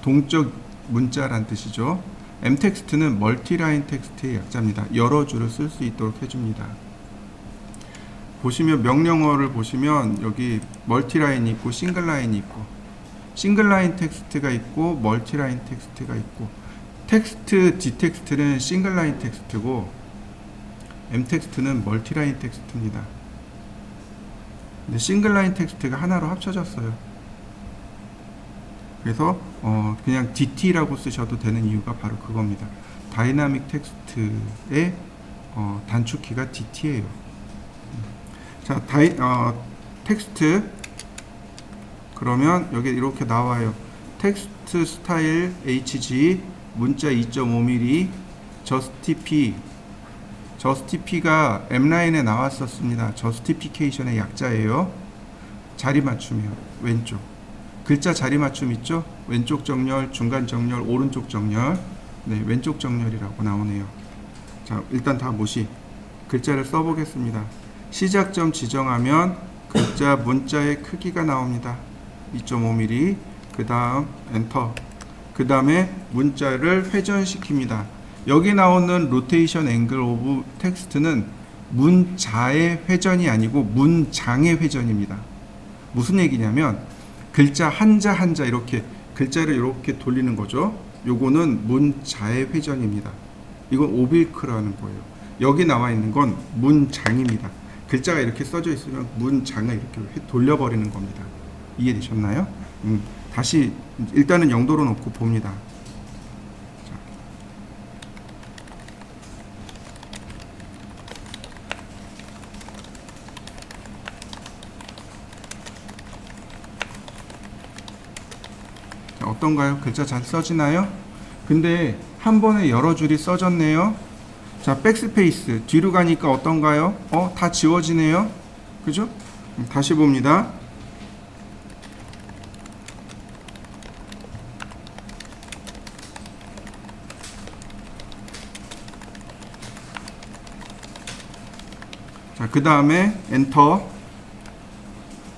동적 문자란 뜻이죠. m텍스트는 멀티라인 텍스트의 약자입니다. 여러 줄을 쓸 수 있도록 해줍니다. 보시면 명령어를 보시면 여기 멀티라인이 있고 싱글라인이 있고 싱글라인 텍스트가 있고 멀티라인 텍스트가 있고 텍스트, d텍스트는 싱글라인 텍스트고 m텍스트는 멀티라인 텍스트입니다. 근데 싱글라인 텍스트가 하나로 합쳐졌어요. 그래서 그냥 DT라고 쓰셔도 되는 이유가 바로 그겁니다. 다이나믹 텍스트의 단축키가 DT예요. 자, 텍스트 그러면 여기 이렇게 나와요. 텍스트 스타일 HG 문자 2.5mm 저스티피가 M라인에 나왔었습니다. 저스티피케이션의 약자예요. 자리 맞춤이요. 왼쪽 글자 자리 맞춤 있죠? 왼쪽 정렬, 중간 정렬, 오른쪽 정렬. 네, 왼쪽 정렬이라고 나오네요. 자, 일단 다 무시. 글자를 써보겠습니다. 시작점 지정하면 글자 문자의 크기가 나옵니다. 2.5mm. 그 다음 엔터. 그 다음에 문자를 회전시킵니다. 여기 나오는 로테이션 앵글 오브 텍스트는 문자의 회전이 아니고 문장의 회전입니다. 무슨 얘기냐면 글자 한자 한자 이렇게 글자를 이렇게 돌리는 거죠. 요거는 문자의 회전입니다. 이건 오빌크라는 거예요. 여기 나와 있는 건 문장입니다. 글자가 이렇게 써져 있으면 문장을 이렇게 돌려버리는 겁니다. 이해되셨나요? 다시 일단은 0도로 놓고 봅니다. 자, 어떤가요? 글자 잘 써지나요? 근데 한 번에 여러 줄이 써졌네요. 자, 백스페이스 뒤로 가니까 어떤가요? 다 지워지네요. 그죠? 다시 봅니다. 자, 그 다음에 엔터.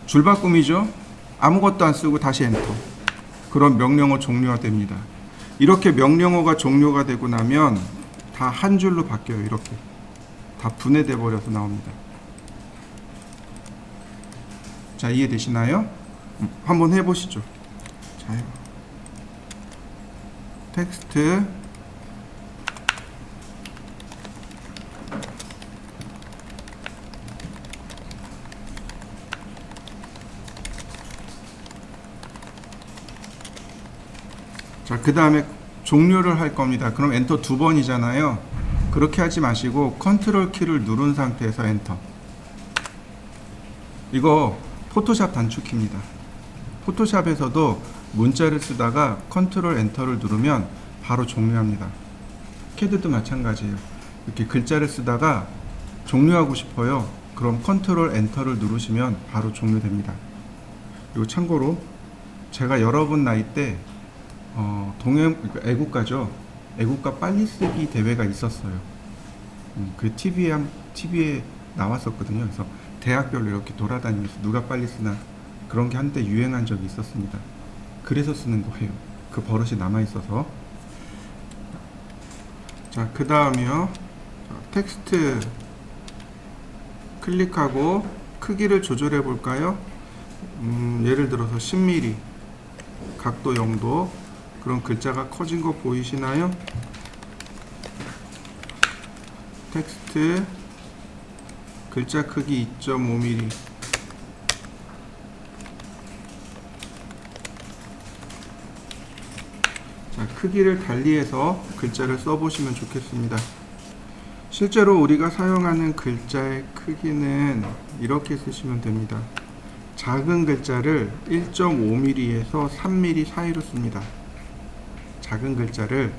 줄바꿈이죠. 아무것도 안 쓰고 다시 엔터. 그럼 명령어 종료가 됩니다. 이렇게 명령어가 종료가 되고 나면 다 한 줄로 바뀌어요. 이렇게 다 분해돼 버려서 나옵니다. 자, 이해되시나요? 한번 해보시죠. 자, 텍스트 자, 그 다음에 종료를 할 겁니다. 그럼 엔터 2번이잖아요. 그렇게 하지 마시고 컨트롤 키를 누른 상태에서 엔터. 이거 포토샵 단축키입니다. 포토샵에서도 문자를 쓰다가 컨트롤 엔터를 누르면 바로 종료합니다. 캐드도 마찬가지예요. 이렇게 글자를 쓰다가 종료하고 싶어요. 그럼 컨트롤 엔터를 누르시면 바로 종료됩니다. 그리고 참고로 제가 여러분 나이 때 애국가죠. 애국가 빨리 쓰기 대회가 있었어요. 그 TV에 나왔었거든요. 그래서 대학별로 이렇게 돌아다니면서 누가 빨리 쓰나 그런 게 한때 유행한 적이 있었습니다. 그래서 쓰는 거예요. 그 버릇이 남아 있어서. 자, 그 다음이요. 텍스트 클릭하고 크기를 조절해 볼까요? 예를 들어서 10mm, 각도 0도. 그럼 글자가 커진 거 보이시나요? 텍스트 글자 크기 2.5mm. 자, 크기를 달리해서 글자를 써보시면 좋겠습니다. 실제로 우리가 사용하는 글자의 크기는 이렇게 쓰시면 됩니다. 작은 글자를 1.5mm에서 3mm 사이로 씁니다. 작은 글자를,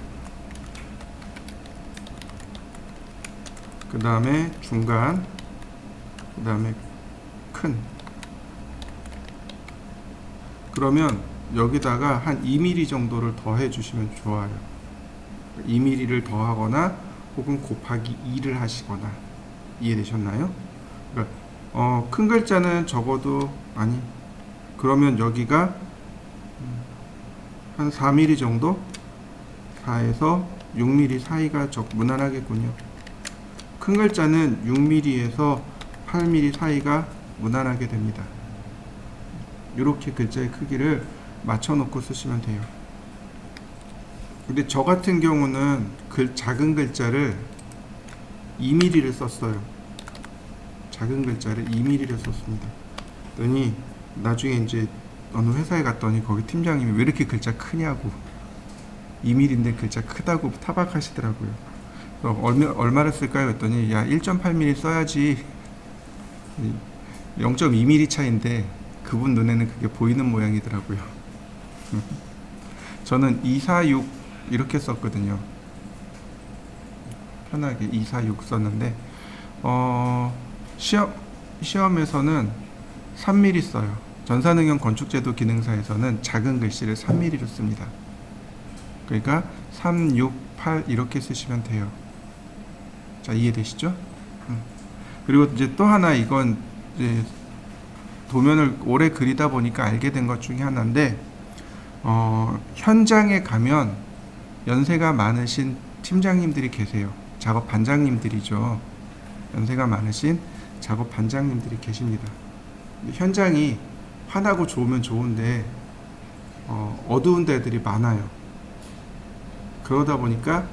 그 다음에 중간, 그 다음에 큰. 그러면 여기다가 한 2mm 정도를 더해 주시면 좋아요. 2mm를 더하거나 혹은 곱하기 2를 하시거나. 이해되셨나요? 그러니까 큰 글자는 적어도 그러면 여기가 한 4mm 정도? 4에서 6mm 사이가 무난하겠군요. 큰 글자는 6mm에서 8mm 사이가 무난하게 됩니다. 이렇게 글자의 크기를 맞춰놓고 쓰시면 돼요. 근데 저 같은 경우는 작은 글자를 2mm를 썼어요. 작은 글자를 2mm를 썼습니다. 그랬더니 나중에 이제 어느 회사에 갔더니 거기 팀장님이 왜 이렇게 글자 크냐고, 2mm인데 글자 크다고 타박하시더라고요. 얼마를 쓸까요? 했더니 야 1.8mm 써야지. 0.2mm 차인데 그분 눈에는 그게 보이는 모양이더라고요. 저는 246 이렇게 썼거든요. 편하게 246 썼는데 시험에서는 3mm 써요. 전산응용 건축제도 기능사에서는 작은 글씨를 3mm로 씁니다. 그러니까 3, 6, 8 이렇게 쓰시면 돼요. 자, 이해되시죠? 그리고 이제 또 하나, 이건 이제 도면을 오래 그리다 보니까 알게 된 것 중에 하나인데, 현장에 가면 연세가 많으신 팀장님들이 계세요. 작업 반장님들이죠. 연세가 많으신 작업 반장님들이 계십니다. 현장이 환하고 좋으면 좋은데 어두운 데들이 많아요. 그러다 보니까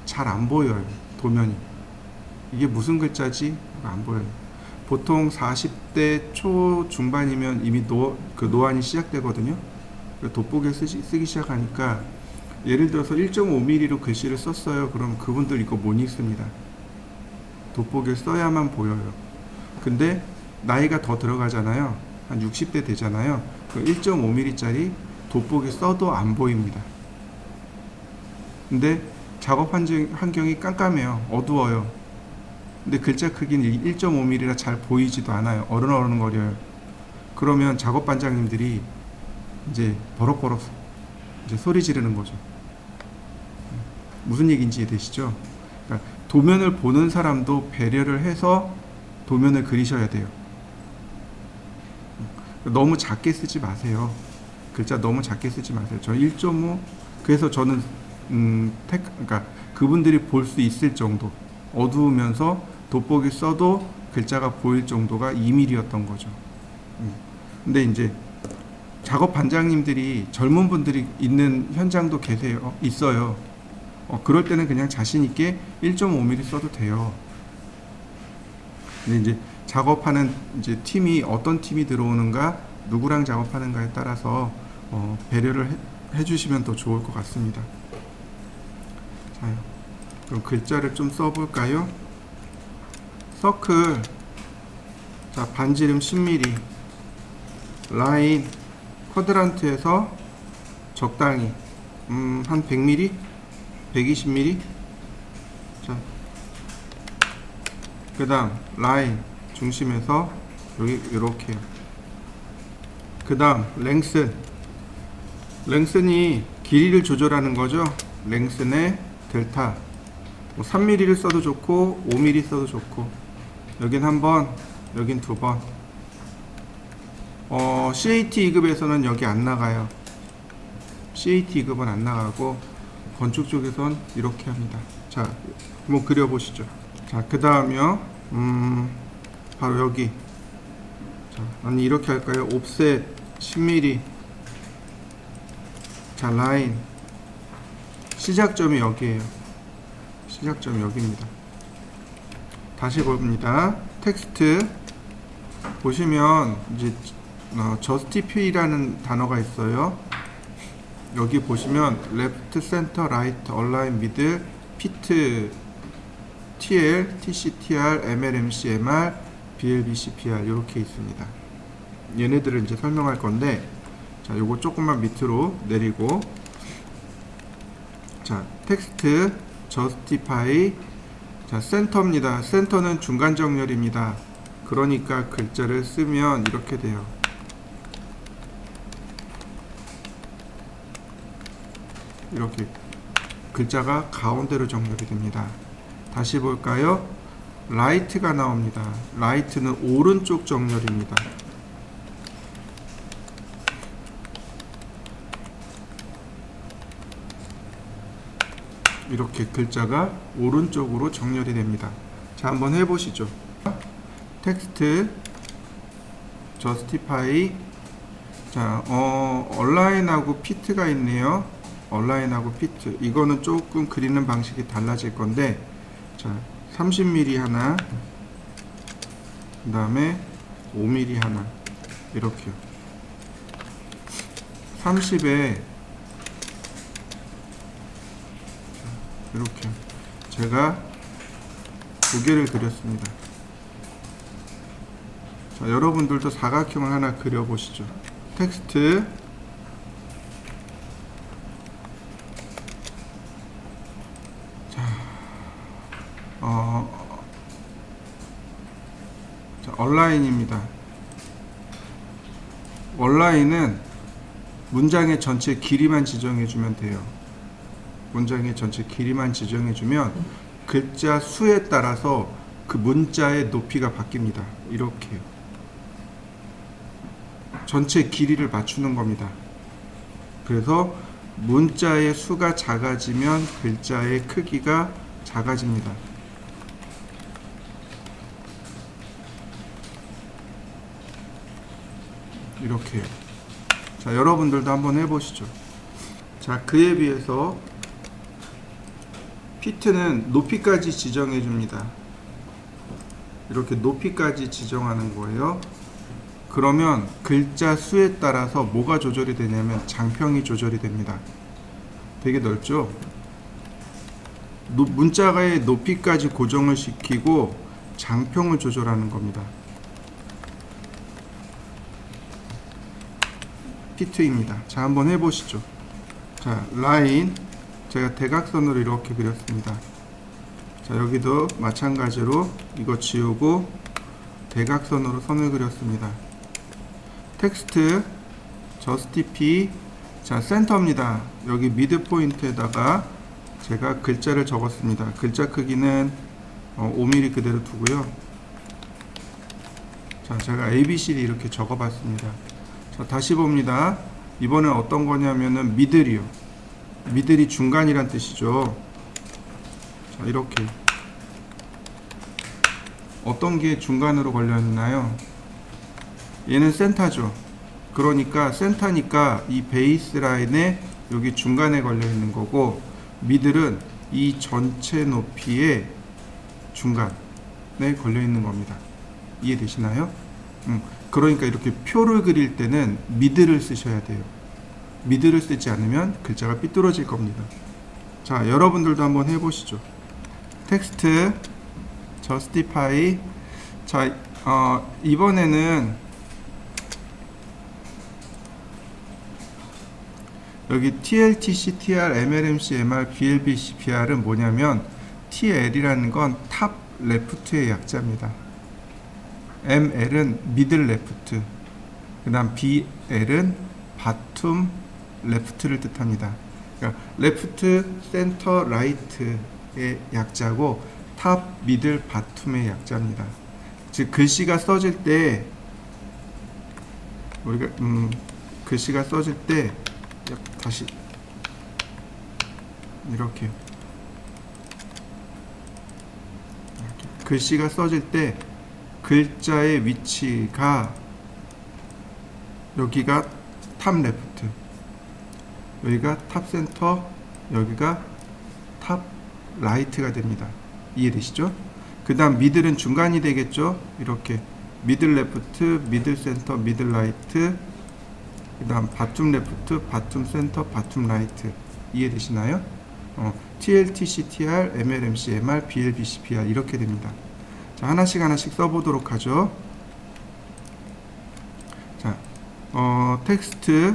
잘 안 보여요. 도면이. 이게 무슨 글자지? 안 보여요. 보통 40대 초중반이면 이미 노안이 시작되거든요. 돋보기를 쓰기 시작하니까 예를 들어서 1.5mm로 글씨를 썼어요. 그럼 그분들 이거 못 읽습니다. 돋보기를 써야만 보여요. 근데 나이가 더 들어가잖아요. 한 60대 되잖아요. 그 1.5mm짜리 돋보기 써도 안 보입니다. 근데 작업 환경이 깜깜해요. 어두워요. 근데 글자 크기는 1.5mm라 잘 보이지도 않아요. 어른어른거려요. 그러면 작업 반장님들이 이제 버럭버럭 이제 소리 지르는 거죠. 무슨 얘기인지 이해되시죠? 그러니까 도면을 보는 사람도 배려를 해서 도면을 그리셔야 돼요. 너무 작게 쓰지 마세요. 글자 너무 작게 쓰지 마세요. 저 1.5, 그래서 저는 그러니까 그분들이 볼 수 있을 정도, 어두우면서 돋보기 써도 글자가 보일 정도가 2mm였던 거죠. 근데 이제 작업 반장님들이 젊은 분들이 있는 현장도 있어요. 그럴 때는 그냥 자신 있게 1.5mm 써도 돼요. 근데 이제 작업하는 이제 팀이 어떤 팀이 들어오는가, 누구랑 작업하는가에 따라서 배려를 해주시면 더 좋을 것 같습니다. 자, 그럼 글자를 좀 써볼까요? 서클, 자, 반지름 10mm, 라인, 쿼드란트에서 적당히 한 100mm, 120mm. 자, 그 다음 라인 중심에서 여기 이렇게요. 그 다음 랭슨이 길이를 조절하는 거죠. 랭슨의 델타, 3mm를 써도 좋고 5mm 써도 좋고, 여긴 한 번, 여긴 두 번. CAT 2급에서는 여기 안 나가요. CAT 2급은 안 나가고 건축 쪽에선 이렇게 합니다. 자, 한번 그려보시죠. 자, 그 다음이요. 바로 여기. 자, 아니 이렇게 할까요? 옵셋 10mm. 자, 라인. 시작점이 여기에요. 시작점이 여기입니다. 다시 봅니다. 텍스트 보시면 이제 justify라는 단어가 있어요. 여기 보시면 left, center, right, align, middle, fit, TL, TC, TR, ML, MC, MR, BLBC, PR 이렇게 있습니다. 얘네들을 이제 설명할 건데, 자, 요거 조금만 밑으로 내리고, 자, 텍스트 justify, 자, 센터입니다. 센터는 중간 정렬입니다. 그러니까 글자를 쓰면 이렇게 돼요. 이렇게 글자가 가운데로 정렬이 됩니다. 다시 볼까요? 라이트가 나옵니다. 라이트는 오른쪽 정렬입니다. 이렇게 글자가 오른쪽으로 정렬이 됩니다. 자, 한번 해보시죠. 텍스트 justify. 자, 얼라인하고 피트가 있네요. 얼라인하고 피트, 이거는 조금 그리는 방식이 달라질 건데, 자, 30mm 하나, 그 다음에 5mm 하나, 이렇게요. 30에 이렇게 제가 두 개를 그렸습니다. 자, 여러분들도 사각형을 하나 그려보시죠. 텍스트 자, 얼라인입니다. 얼라인은 문장의 전체 길이만 지정해주면 돼요. 문장의 전체 길이만 지정해주면 글자 수에 따라서 그 문자의 높이가 바뀝니다. 이렇게요. 전체 길이를 맞추는 겁니다. 그래서 문자의 수가 작아지면 글자의 크기가 작아집니다. 이렇게요. 자, 여러분들도 한번 해보시죠. 자, 그에 비해서 피트는 높이까지 지정해 줍니다. 이렇게 높이까지 지정하는 거예요. 그러면 글자 수에 따라서 뭐가 조절이 되냐면 장평이 조절이 됩니다. 되게 넓죠? 문자가의 높이까지 고정을 시키고 장평을 조절하는 겁니다. P2입니다. 자, 한번 해보시죠. 자, 라인 제가 대각선으로 이렇게 그렸습니다. 자, 여기도 마찬가지로 이거 지우고 대각선으로 선을 그렸습니다. 텍스트 justify. 자, 센터입니다. 여기 미드 포인트에다가 제가 글자를 적었습니다. 글자 크기는 5mm 그대로 두고요. 자, 제가 ABCD 이렇게 적어봤습니다. 자, 다시 봅니다. 이번엔 어떤 거냐면은 미들이요. 미들이 중간이란 뜻이죠. 자, 이렇게 어떤 게 중간으로 걸려 있나요? 얘는 센터죠. 그러니까 센터니까 이 베이스 라인에 여기 중간에 걸려 있는 거고, 미들은 이 전체 높이의 중간에 걸려 있는 겁니다. 이해되시나요? 그러니까 이렇게 표를 그릴 때는 미들을 쓰셔야 돼요. 미들을 쓰지 않으면 글자가 삐뚤어질 겁니다. 자, 여러분들도 한번 해보시죠. 텍스트 justify. 자, 이번에는 여기 TLTC, TR, MLMC, MR, BLBC, BR은 뭐냐면 TL이라는 건 탑 레프트의 약자입니다. ML은 미들 레프트, 그 다음 BL은 바툼 레프트를 뜻합니다. 그러니까 레프트, 센터, 라이트의 약자고 탑, 미들, 바툼의 약자입니다. 즉 글씨가 써질 때 우리가 글씨가 써질 때 다시 이렇게 글씨가 써질 때 글자의 위치가 여기가 탑 레프트, 여기가 탑 센터, 여기가 탑 라이트가 됩니다. 이해되시죠? 그 다음 미들은 중간이 되겠죠? 이렇게 미들 레프트, 미들 센터, 미들 라이트, 그 다음 바툼 레프트, 바툼 센터, 바툼 라이트. 이해되시나요? TLTC, TR, MLMC, MR, BLBC, BR 이렇게 됩니다. 자, 하나씩 써보도록 하죠. 자, 텍스트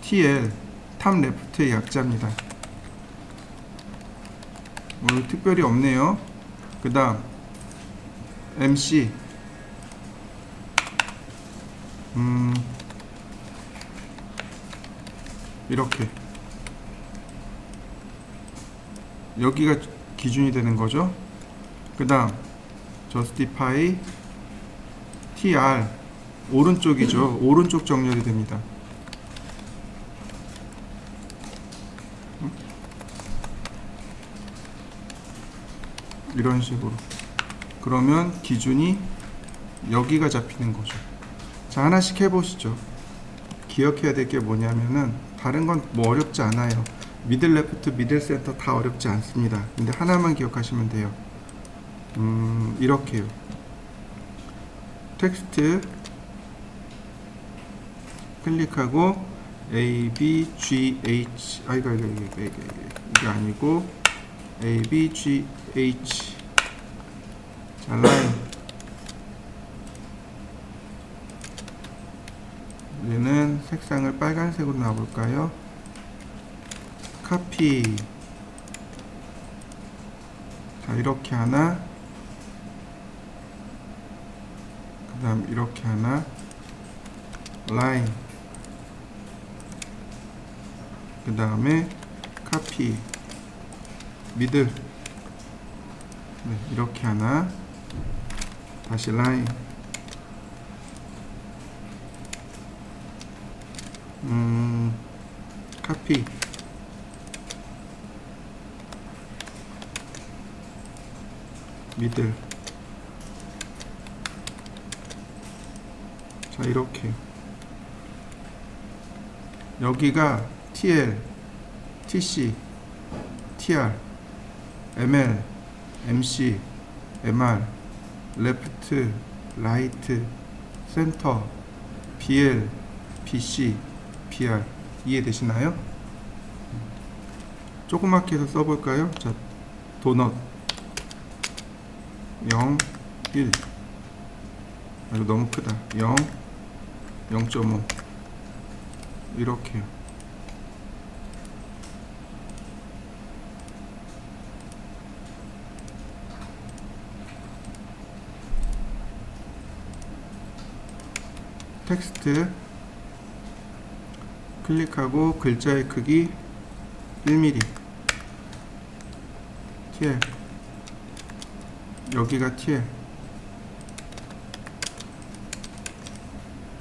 TL 탑 레프트의 약자입니다. 오늘 특별히 없네요. 그 다음 MC 이렇게 여기가 기준이 되는 거죠. 그 다음 justify TR 오른쪽이죠. 오른쪽 정렬이 됩니다. 이런 식으로. 그러면 기준이 여기가 잡히는 거죠. 자, 하나씩 해보시죠. 기억해야 될 게 뭐냐면은 다른 건 뭐 어렵지 않아요. 미들 레프트, 미들 센터 다 어렵지 않습니다. 근데 하나만 기억하시면 돼요. 이렇게요. 텍스트 클릭하고 A, B, G, H. 이게 아니고 A, B, G, H. 자, 라인. 얘는 색상을 빨간색으로 놔볼까요? 카피. 자, 이렇게 하나, 그 다음 이렇게 하나, 라인, 그 다음에 카피, 미들. 네, 이렇게 하나, 다시 라인, 카피, 미들. 자, 이렇게 여기가 TL, TC, TR, ML, MC, MR, 레프트, 라이트, 센터, BL, BC, BR 이해되시나요? 조그맣게 해서 써볼까요? 자, 도넛 0, 1 이거 너무 크다. 0, 0.5 이렇게요. 텍스트 클릭하고 글자의 크기 1mm TL 여기가 TL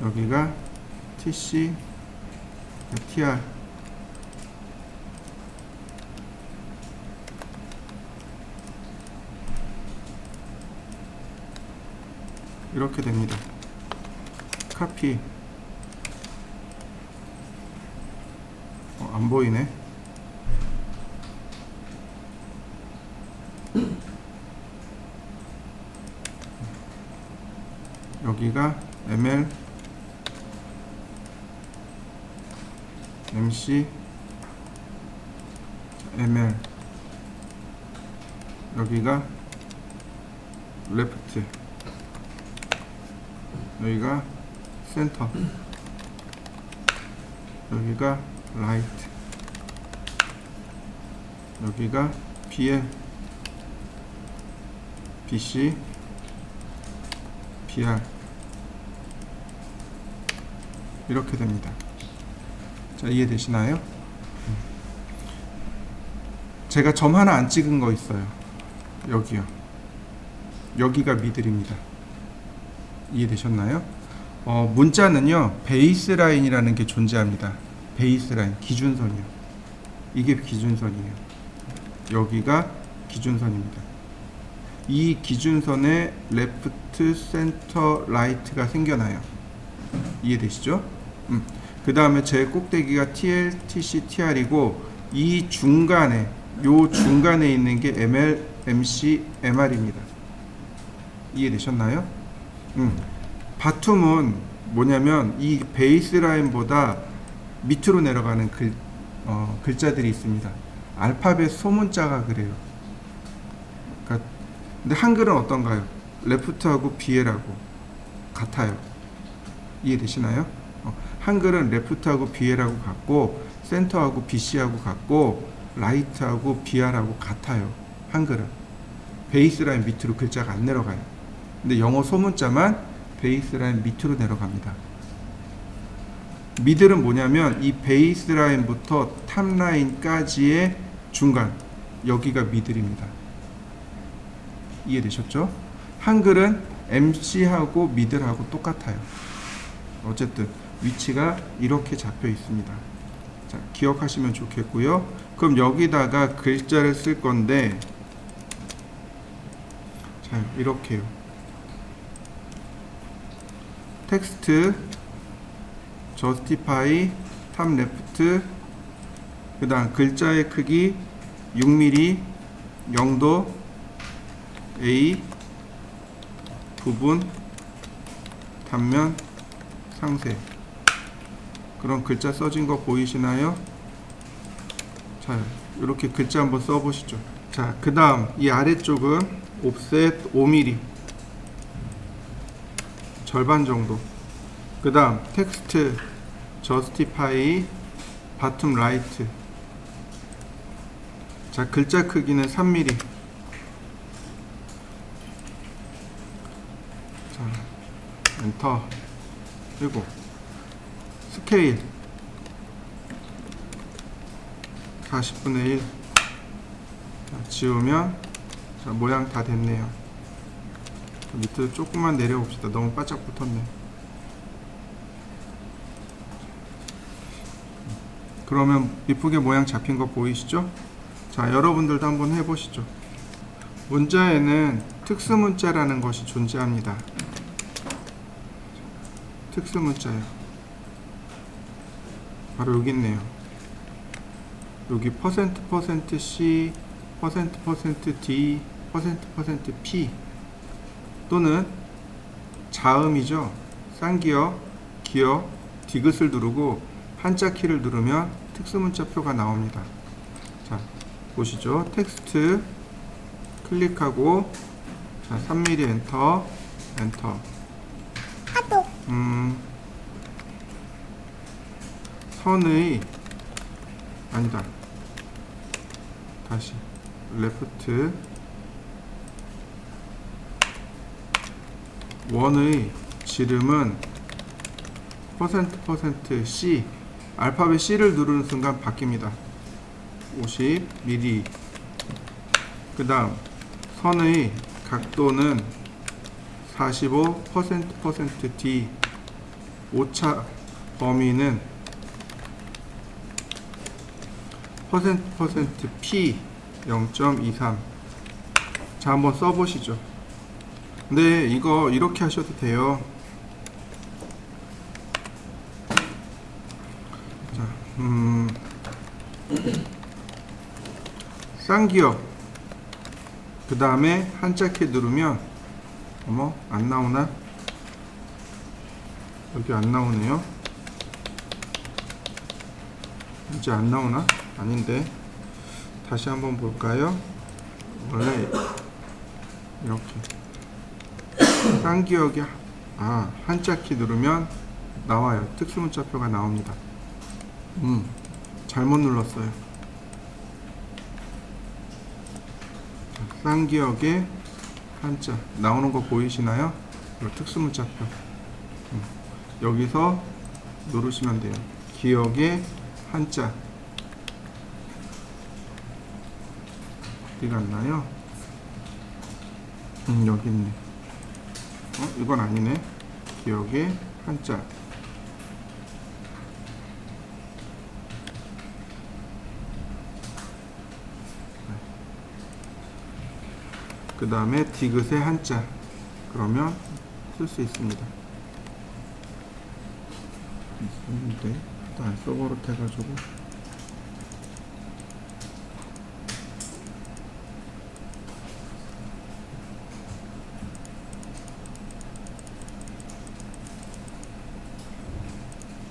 여기가 TC TR 이렇게 됩니다. 카피 안 보이네. 여기가 ML MC ML 여기가 레프트 여기가 센터 여기가 라이트 여기가 BL BC BR 이렇게 됩니다. 자, 이해되시나요? 제가 점 하나 안 찍은 거 있어요. 여기요. 여기가 미들입니다. 이해되셨나요? 문자는요 베이스라인이라는 게 존재합니다. 베이스라인, 기준선이요. 이게 기준선이에요. 여기가 기준선입니다. 이 기준선에 레프트, 센터, 라이트가 생겨나요. 이해되시죠? 그 다음에 제 꼭대기가 TL, TC, TR이고 이 중간에 요 중간에 있는 게 ML, MC, MR입니다. 이해되셨나요? 바툼은 뭐냐면 이 베이스라인보다 밑으로 내려가는 글자들이 있습니다. 알파벳 소문자가 그래요. 그러니까 근데 한글은 어떤가요? 레프트하고 BL하고 같아요. 이해되시나요? 한글은 레프트하고 BL하고 같고 센터하고 BC하고 같고 라이트하고 BR하고 같아요. 한글은 베이스라인 밑으로 글자가 안 내려가요. 근데 영어 소문자만 베이스라인 밑으로 내려갑니다. 미들은 뭐냐면 이 베이스라인부터 탑라인까지의 중간 여기가 미들입니다. 이해되셨죠? 한글은 MC하고 미들하고 똑같아요. 어쨌든 위치가 이렇게 잡혀 있습니다. 자, 기억하시면 좋겠고요. 그럼 여기다가 글자를 쓸 건데 자, 이렇게요. 텍스트 justify 탑 레프트 그 다음 글자의 크기 6mm 0도 A 부분 단면 상세 그런 글자 써진 거 보이시나요? 자, 이렇게 글자 한번 써보시죠. 자, 그 다음 이 아래쪽은 옵셋 5mm 절반 정도. 그 다음 텍스트 justify bottom right. 자, 글자 크기는 3mm. 자, 엔터. 그리고 스케일 40분의 1. 자, 지우면 자, 모양 다 됐네요. 밑으로 조금만 내려봅시다. 너무 바짝 붙었네. 그러면 이쁘게 모양 잡힌 거 보이시죠? 자, 여러분들도 한번 해보시죠. 문자에는 특수문자라는 것이 존재합니다. 특수문자요. 바로 여기 있네요. 여기 %%C, %%D, %%P 또는 자음이죠. 쌍기역, 기역, 디귿을 누르고 한자 키를 누르면 특수문자표가 나옵니다. 자, 보시죠. 텍스트 클릭하고, 자, 3mm 엔터, 엔터. 선의, 아니다. 다시 레프트, 원의 지름은 %C, 알파벳 C를 누르는 순간 바뀝니다. 50mm. 그 다음 선의 각도는 45%D, 오차 범위는 %P 0.23. 자, 한번 써보시죠. 네, 이거 이렇게 하셔도 돼요. 자, 쌍기역, 그 다음에 한자 키 누르면, 어머, 안 나오나? 여기 안 나오네요. 이제 안 나오나? 아닌데. 다시 한번 볼까요? 원래 이렇게 쌍기역이 한자 키 누르면 나와요. 특수문자표가 나옵니다. 잘못 눌렀어요. 쌍기역의 한자 나오는 거 보이시나요? 특수문자표. 여기서 누르시면 돼요. 기역의 한자 어디 갔나요? 여기 있네. 이건 아니네. 기역의 한자. 그 다음에 디귿의 한자. 그러면 쓸 수 있습니다. 있는데 안 써버릇해가지고.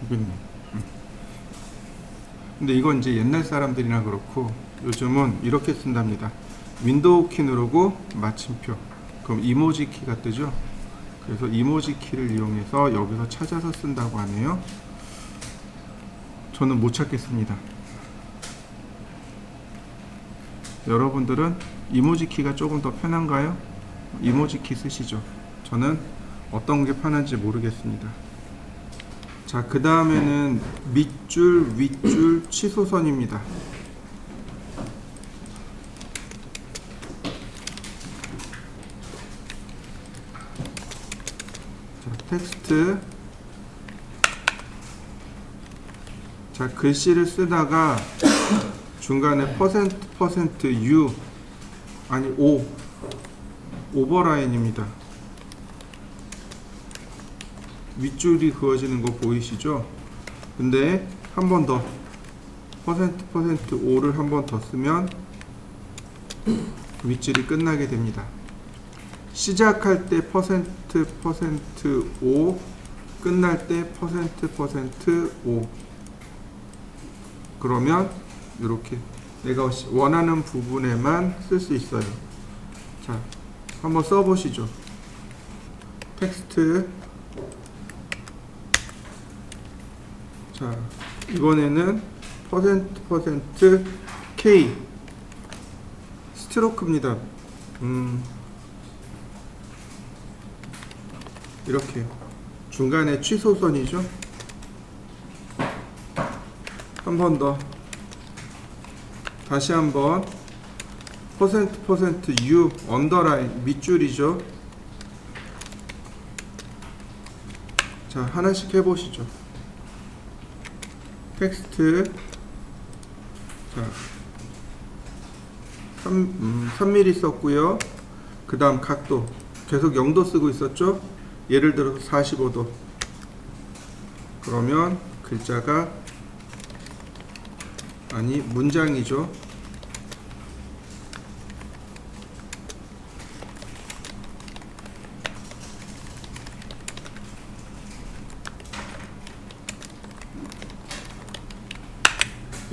여기 있네. 근데 이건 이제 옛날 사람들이나 그렇고 요즘은 이렇게 쓴답니다. 윈도우 키 누르고 마침표. 그럼 이모지 키가 뜨죠. 그래서 이모지 키를 이용해서 여기서 찾아서 쓴다고 하네요. 저는 못 찾겠습니다. 여러분들은 이모지 키가 조금 더 편한가요? 이모지 키 쓰시죠. 저는 어떤 게 편한지 모르겠습니다. 자, 그 다음에는 밑줄, 윗줄, 취소선입니다. 자, 텍스트. 자, 글씨를 쓰다가 중간에 %U 아니 O 오버라인입니다. 윗줄이 그어지는 거 보이시죠? 근데 한 번 더 %O를 한 번 더 쓰면 윗줄이 끝나게 됩니다. 시작할 때 %O, 끝날 때 %O. 그러면 이렇게 내가 원하는 부분에만 쓸 수 있어요. 자, 한번 써보시죠. 텍스트. 자, 이번에는 %K 스트로크입니다. 이렇게 중간에 취소선이죠. 한 번 더. 다시 한번 %U 언더라인 밑줄이죠. 자, 하나씩 해보시죠. 텍스트. 자, 3mm 썼고요. 그 다음 각도 계속 0도 쓰고 있었죠. 예를 들어서 45도. 그러면 글자가 아니 문장이죠.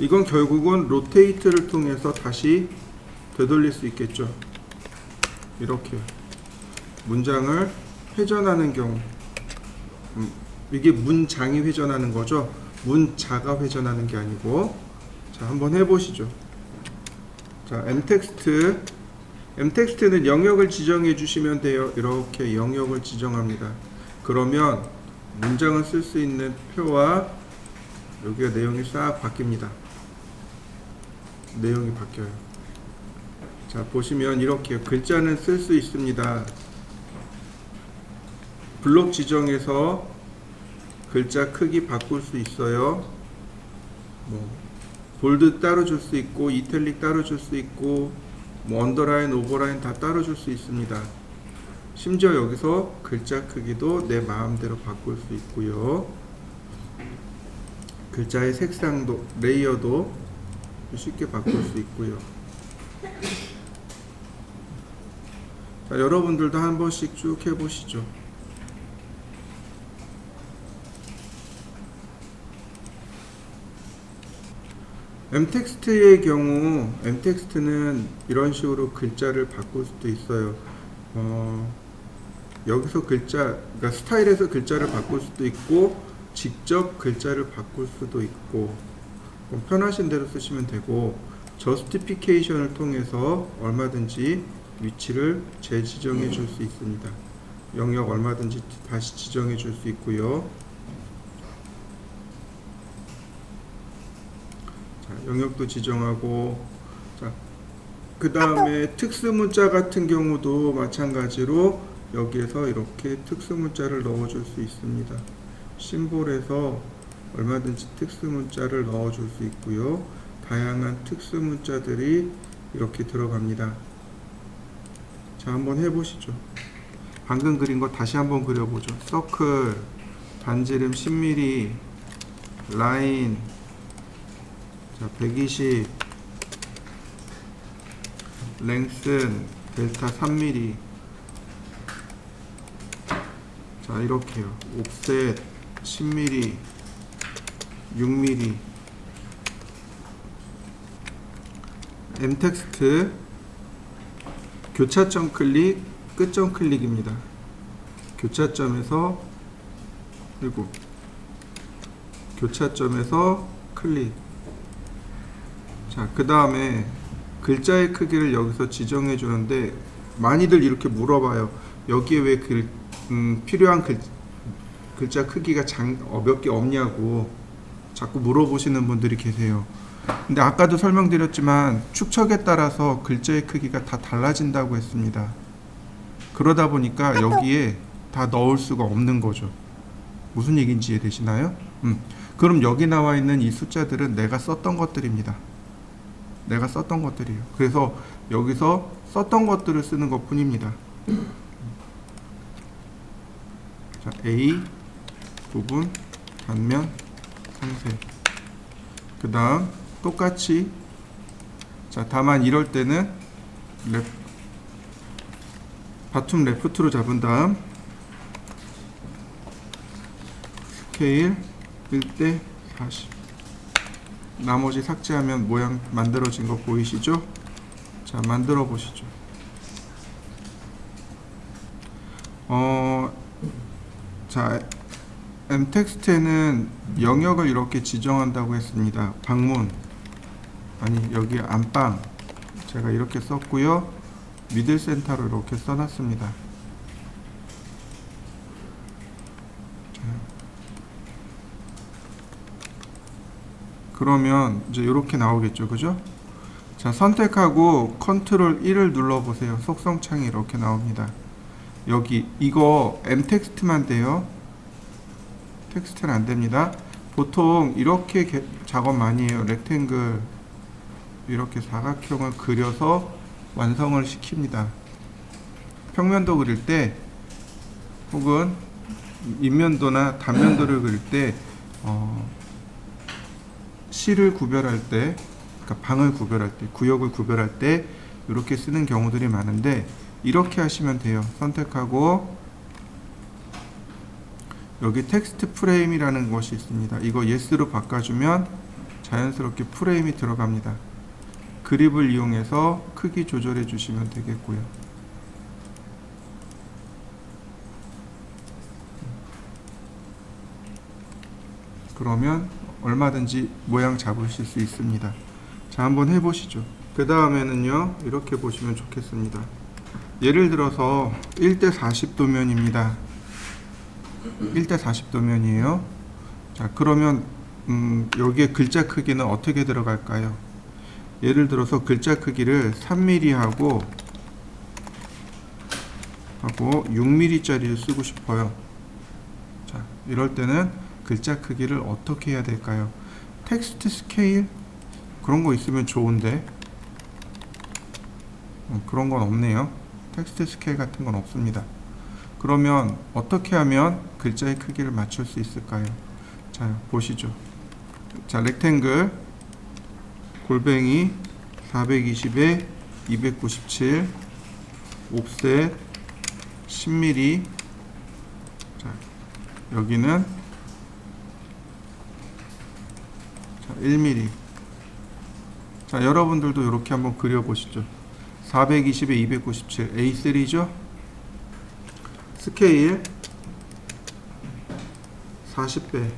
이건 결국은 로테이트를 통해서 다시 되돌릴 수 있겠죠. 이렇게 문장을 회전하는 경우, 이게 문장이 회전하는 거죠. 문자가 회전하는 게 아니고. 자, 한번 해보시죠. 자, m텍스트는 영역을 지정해 주시면 돼요. 이렇게 영역을 지정합니다. 그러면 문장을 쓸 수 있는 표와 여기가 내용이 싹 바뀝니다. 내용이 바뀌어요. 자, 보시면 이렇게 글자는 쓸 수 있습니다. 블록 지정해서 글자 크기 바꿀 수 있어요. 볼드 따로 줄 수 있고, 이탈릭 따로 줄 수 있고, 언더라인, 오버라인 다 따로 줄 수 있습니다. 심지어 여기서 글자 크기도 내 마음대로 바꿀 수 있고요. 글자의 색상도, 레이어도 쉽게 바꿀 수 있고요. 자, 여러분들도 한 번씩 쭉 해보시죠. m텍스트의 경우, m텍스트는 이런 식으로 글자를 바꿀 수도 있어요. 여기서 글자, 그러니까 스타일에서 글자를 바꿀 수도 있고, 직접 글자를 바꿀 수도 있고, 편하신 대로 쓰시면 되고, 저스티피케이션을 통해서 얼마든지 위치를 재지정해 줄 수 있습니다. 영역 얼마든지 다시 지정해 줄 수 있고요. 영역도 지정하고, 자, 그 다음에 특수문자 같은 경우도 마찬가지로 여기에서 이렇게 특수문자를 넣어줄 수 있습니다. 심볼에서 얼마든지 특수문자를 넣어줄 수 있고요. 다양한 특수문자들이 이렇게 들어갑니다. 자, 한번 해보시죠. 방금 그린 거 다시 한번 그려보죠. 서클, 반지름 10mm, 라인, 자, 120, 랭슨 델타 3mm. 자, 이렇게요. 옵셋 10mm, 6mm. m텍스트 교차점 클릭, 끝점 클릭입니다. 교차점에서, 그리고 교차점에서 클릭. 자, 그 다음에 글자의 크기를 여기서 지정해 주는데, 많이들 이렇게 물어봐요. 여기에 왜 필요한 글자 크기가 몇 개 없냐고 자꾸 물어보시는 분들이 계세요. 근데 아까도 설명드렸지만 축척에 따라서 글자의 크기가 다 달라진다고 했습니다. 그러다 보니까 여기에 다 넣을 수가 없는 거죠. 무슨 얘기인지 이해되시나요? 그럼 여기 나와 있는 이 숫자들은 내가 썼던 것들입니다. 내가 썼던 것들이에요. 그래서 여기서 썼던 것들을 쓰는 것 뿐입니다. 자, A, 부분, 단면, 상세. 그 다음 똑같이, 자, 다만 이럴 때는 바툼 레프트로 잡은 다음 스케일 1대 40. 나머지 삭제하면 모양 만들어진 거 보이시죠? 자, 만들어 보시죠. 자, m텍스트에는 영역을 이렇게 지정한다고 했습니다. 방문, 아니 여기 안방, 제가 이렇게 썼고요. 미들 센터로 이렇게 써놨습니다. 자, 그러면 이제 이렇게 나오겠죠, 그죠? 자, 선택하고 컨트롤 1을 눌러보세요. 속성창이 이렇게 나옵니다. 여기 이거 m텍스트만 돼요. 텍스트는 안 됩니다. 보통 이렇게 작업 많이 해요. 렉탱글, 이렇게 사각형을 그려서 완성을 시킵니다. 평면도 그릴 때, 혹은 인면도나 단면도를 그릴 때, 실을 구별할 때, 그러니까 방을 구별할 때, 구역을 구별할 때 이렇게 쓰는 경우들이 많은데, 이렇게 하시면 돼요. 선택하고 여기 텍스트 프레임이라는 것이 있습니다. 이거 yes로 바꿔주면, 자, 자연스럽게 프레임이 들어갑니다. 그립을 이용해서 크기 조절해 주시면 되겠고요. 그러면 얼마든지 모양 잡으실 수 있습니다. 자, 한번 해보시죠. 그 다음에는요, 이렇게 보시면 좋겠습니다. 예를 들어서 1대 40도면입니다. 1대 40도면이에요. 자, 그러면 여기에 글자 크기는 어떻게 들어갈까요? 예를 들어서 글자 크기를 3mm 하고 6mm 짜리를 쓰고 싶어요. 자, 이럴 때는 글자 크기를 어떻게 해야 될까요? 텍스트 스케일? 그런 거 있으면 좋은데 그런 건 없네요. 텍스트 스케일 같은 건 없습니다. 그러면 어떻게 하면 글자의 크기를 맞출 수 있을까요? 자, 보시죠. 자, 렉탱글 골뱅이 420에 297 옵셋 10mm. 자, 여기는 1mm. 자, 여러분들도 이렇게 한번 그려보시죠. 420에 297 A3죠. 스케일 40배.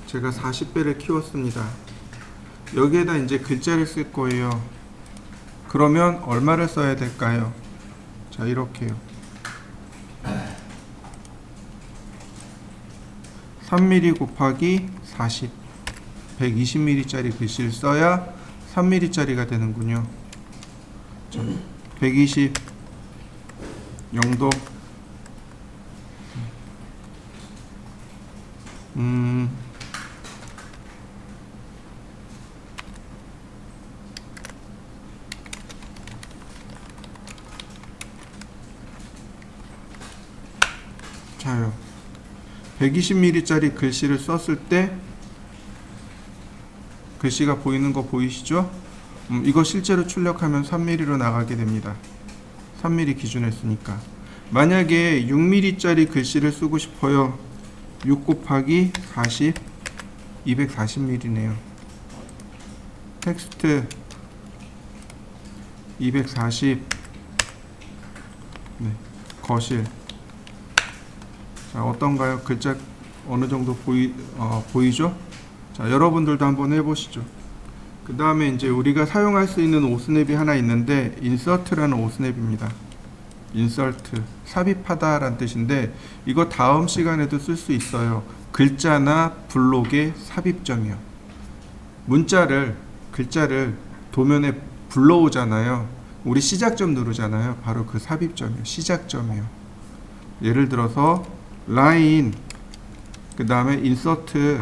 제가 40배를 키웠습니다. 여기에다 이제 글자를 쓸 거예요. 그러면 얼마를 써야 될까요? 자, 이렇게요. 3mm 곱하기 40, 120mm 짜리 글씨를 써야 3mm 짜리가 되는군요. 120 0도 자요. 120mm 짜리 글씨를 썼을 때 글씨가 보이는 거 보이시죠? 이거 실제로 출력하면 3mm로 나가게 됩니다. 3mm 기준 했으니까. 만약에 6mm 짜리 글씨를 쓰고 싶어요. 6 곱하기 40 240mm네요. 텍스트 240 네, 거실. 자, 어떤가요? 글자 어느 정도 보이죠? 자, 여러분들도 한번 해보시죠. 그 다음에 이제 우리가 사용할 수 있는 오스냅이 하나 있는데 인서트라는 오스냅입니다. 인서트, 삽입하다 라는 뜻인데 이거 다음 시간에도 쓸 수 있어요. 글자나 블록의 삽입점이요. 글자를 도면에 불러오잖아요. 우리 시작점 누르잖아요. 바로 그 삽입점이요. 시작점이요. 예를 들어서 라인, 그 다음에 인서트,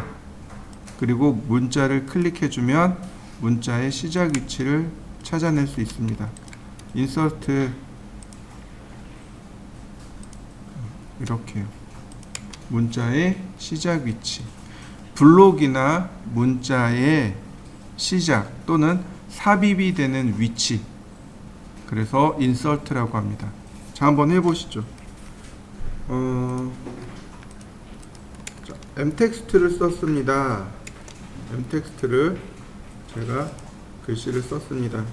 그리고 문자를 클릭해주면 문자의 시작 위치를 찾아낼 수 있습니다. 인서트 이렇게요. 문자의 시작 위치, 블록이나 문자의 시작 또는 삽입이 되는 위치, 그래서 인서트라고 합니다. 자, 한번 해보시죠. m텍스트를 썼습니다. m텍스트를 제가 글씨를 썼습니다.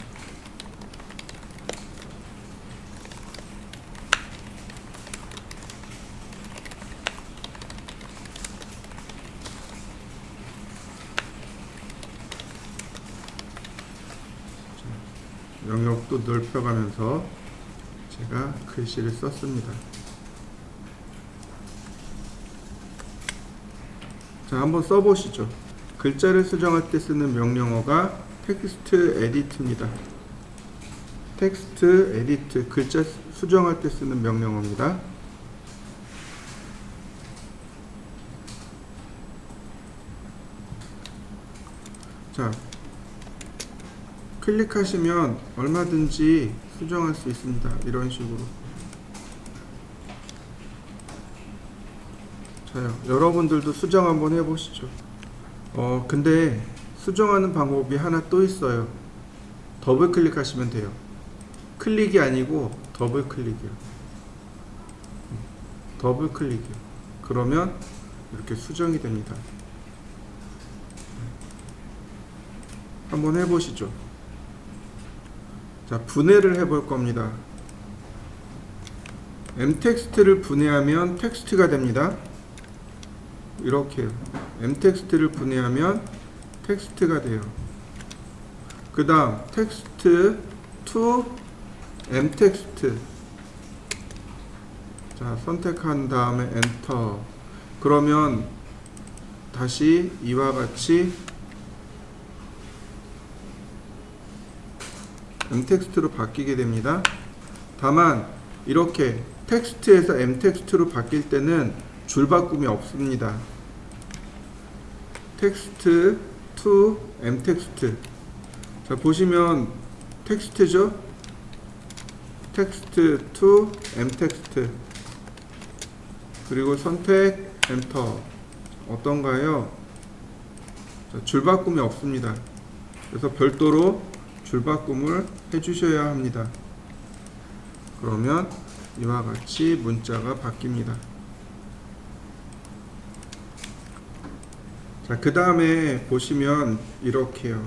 영역도 넓혀가면서 제가 글씨를 썼습니다. 자, 한번 써보시죠. 글자를 수정할 때 쓰는 명령어가 텍스트 에디트입니다. 텍스트 에디트, 글자 수정할 때 쓰는 명령어입니다. 자, 클릭하시면 얼마든지 수정할 수 있습니다. 이런 식으로. 자요, 여러분들도 수정 한번 해보시죠. 근데 수정하는 방법이 하나 또 있어요. 더블 클릭하시면 돼요. 클릭이 아니고 더블 클릭이요. 더블 클릭이요. 그러면 이렇게 수정이 됩니다. 한번 해보시죠. 자, 분해를 해볼 겁니다. m텍스트를 분해하면 텍스트가 됩니다. 이렇게요. m텍스트를 분해하면 텍스트가 돼요. 그 다음 텍스트 to m텍스트. 자, 선택한 다음에 엔터. 그러면 다시 이와 같이 m텍스트로 바뀌게 됩니다. 다만 이렇게 텍스트에서 m텍스트로 바뀔 때는 줄바꿈이 없습니다. 텍스트 to m텍스트. 자, 보시면 텍스트죠? 텍스트 to m텍스트. 그리고 선택 엔터. 어떤가요? 자, 줄바꿈이 없습니다. 그래서 별도로 줄바꿈을 해주셔야 합니다. 그러면 이와 같이 문자가 바뀝니다. 자, 그 다음에 보시면 이렇게요.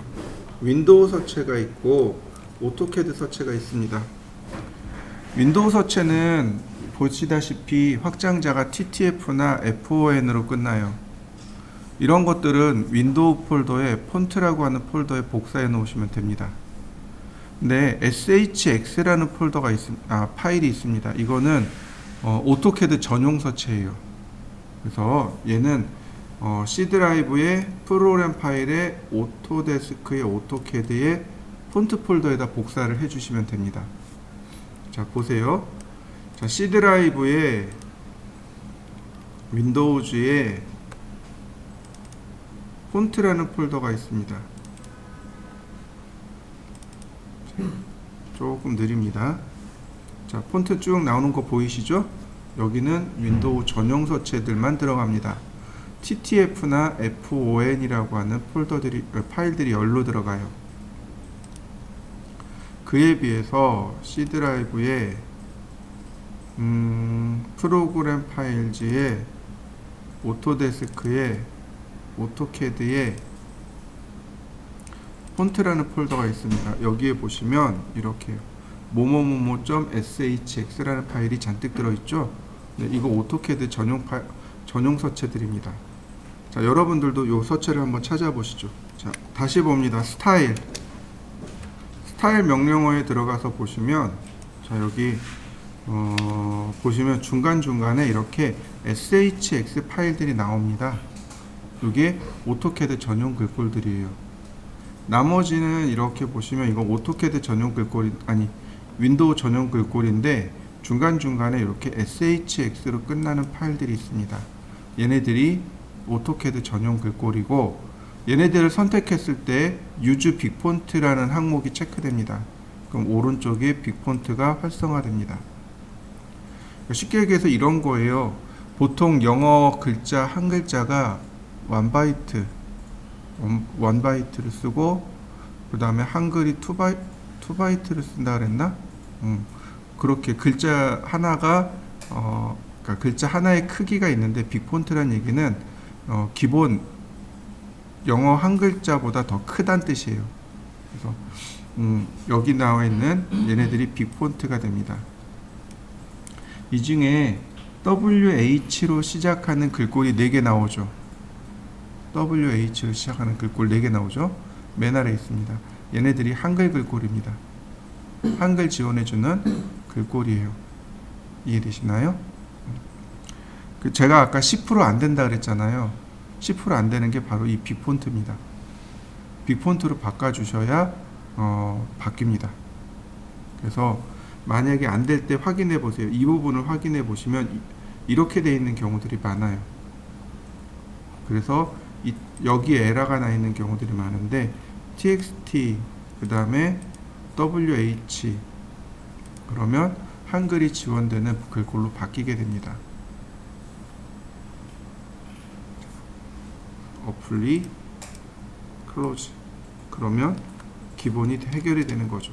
윈도우 서체가 있고 오토캐드 서체가 있습니다. 윈도우 서체는 보시다시피 확장자가 TTF나 FON으로 끝나요. 이런 것들은 윈도우 폴더에 폰트라고 하는 폴더에 복사해 놓으시면 됩니다. 근데 SHX라는 폴더가 파일이 있습니다. 이거는 오토캐드 전용 서체예요. 그래서 얘는 C 드라이브의 프로그램 파일에 오토데스크의 오토캐드의 폰트 폴더에다 복사를 해주시면 됩니다. 자, 보세요. 자, C 드라이브에 윈도우즈에 폰트라는 폴더가 있습니다. 조금 느립니다. 자, 폰트 쭉 나오는 거 보이시죠? 여기는 윈도우 전용 서체들만 들어갑니다. TTF나 FON이라고 하는 파일들이 열로 들어가요. 그에 비해서 C 드라이브에 프로그램 파일즈에 오토데스크에 오토캐드에 폰트라는 폴더가 있습니다. 여기에 보시면 이렇게 momomomo.shx라는 파일이 잔뜩 들어있죠. 네, 이거 오토캐드 전용 서체들입니다. 자, 여러분들도 이 서체를 한번 찾아보시죠. 자, 다시 봅니다. 스타일 명령어에 들어가서 보시면, 자, 여기 보시면 중간중간에 이렇게 shx 파일들이 나옵니다. 이게 오토캐드 전용 글꼴들이에요. 나머지는 이렇게 보시면 이거 오토캐드 전용 글꼴이 윈도우 전용 글꼴인데 중간중간에 이렇게 shx로 끝나는 파일들이 있습니다. 얘네들이 오토캐드 전용 글꼴이고, 얘네들을 선택했을 때 use 빅폰트라는 항목이 체크됩니다. 그럼 오른쪽에 빅폰트가 활성화됩니다. 쉽게 얘기해서 이런 거예요. 보통 영어 글자 한 글자가 1바이트를 쓰고, 그 다음에 한글이 2바이트를 쓴다 그랬나? 그렇게 글자 하나가 그러니까 글자 하나의 크기가 있는데, 빅폰트란 얘기는 기본 영어 한 글자보다 더 크다는 뜻이에요. 그래서 여기 나와 있는 얘네들이 빅폰트가 됩니다. 이 중에 WH로 시작하는 글꼴이 4개 나오죠. WH로 시작하는 글꼴 4개 나오죠. 맨 아래에 있습니다. 얘네들이 한글 글꼴입니다. 한글 지원해주는 글꼴이에요. 이해되시나요? 제가 아까 10% 안 된다 그랬잖아요. 10% 안 되는 게 바로 이 빅폰트입니다. 빅폰트로 바꿔주셔야 바뀝니다. 그래서 만약에 안 될 때 확인해 보세요. 이 부분을 확인해 보시면 이렇게 되어 있는 경우들이 많아요. 그래서 여기에 에러가 나 있는 경우들이 많은데, txt 그 다음에 wh 그러면 한글이 지원되는 글꼴로 바뀌게 됩니다. 어플리 클로즈. 그러면 기본이 해결이 되는 거죠.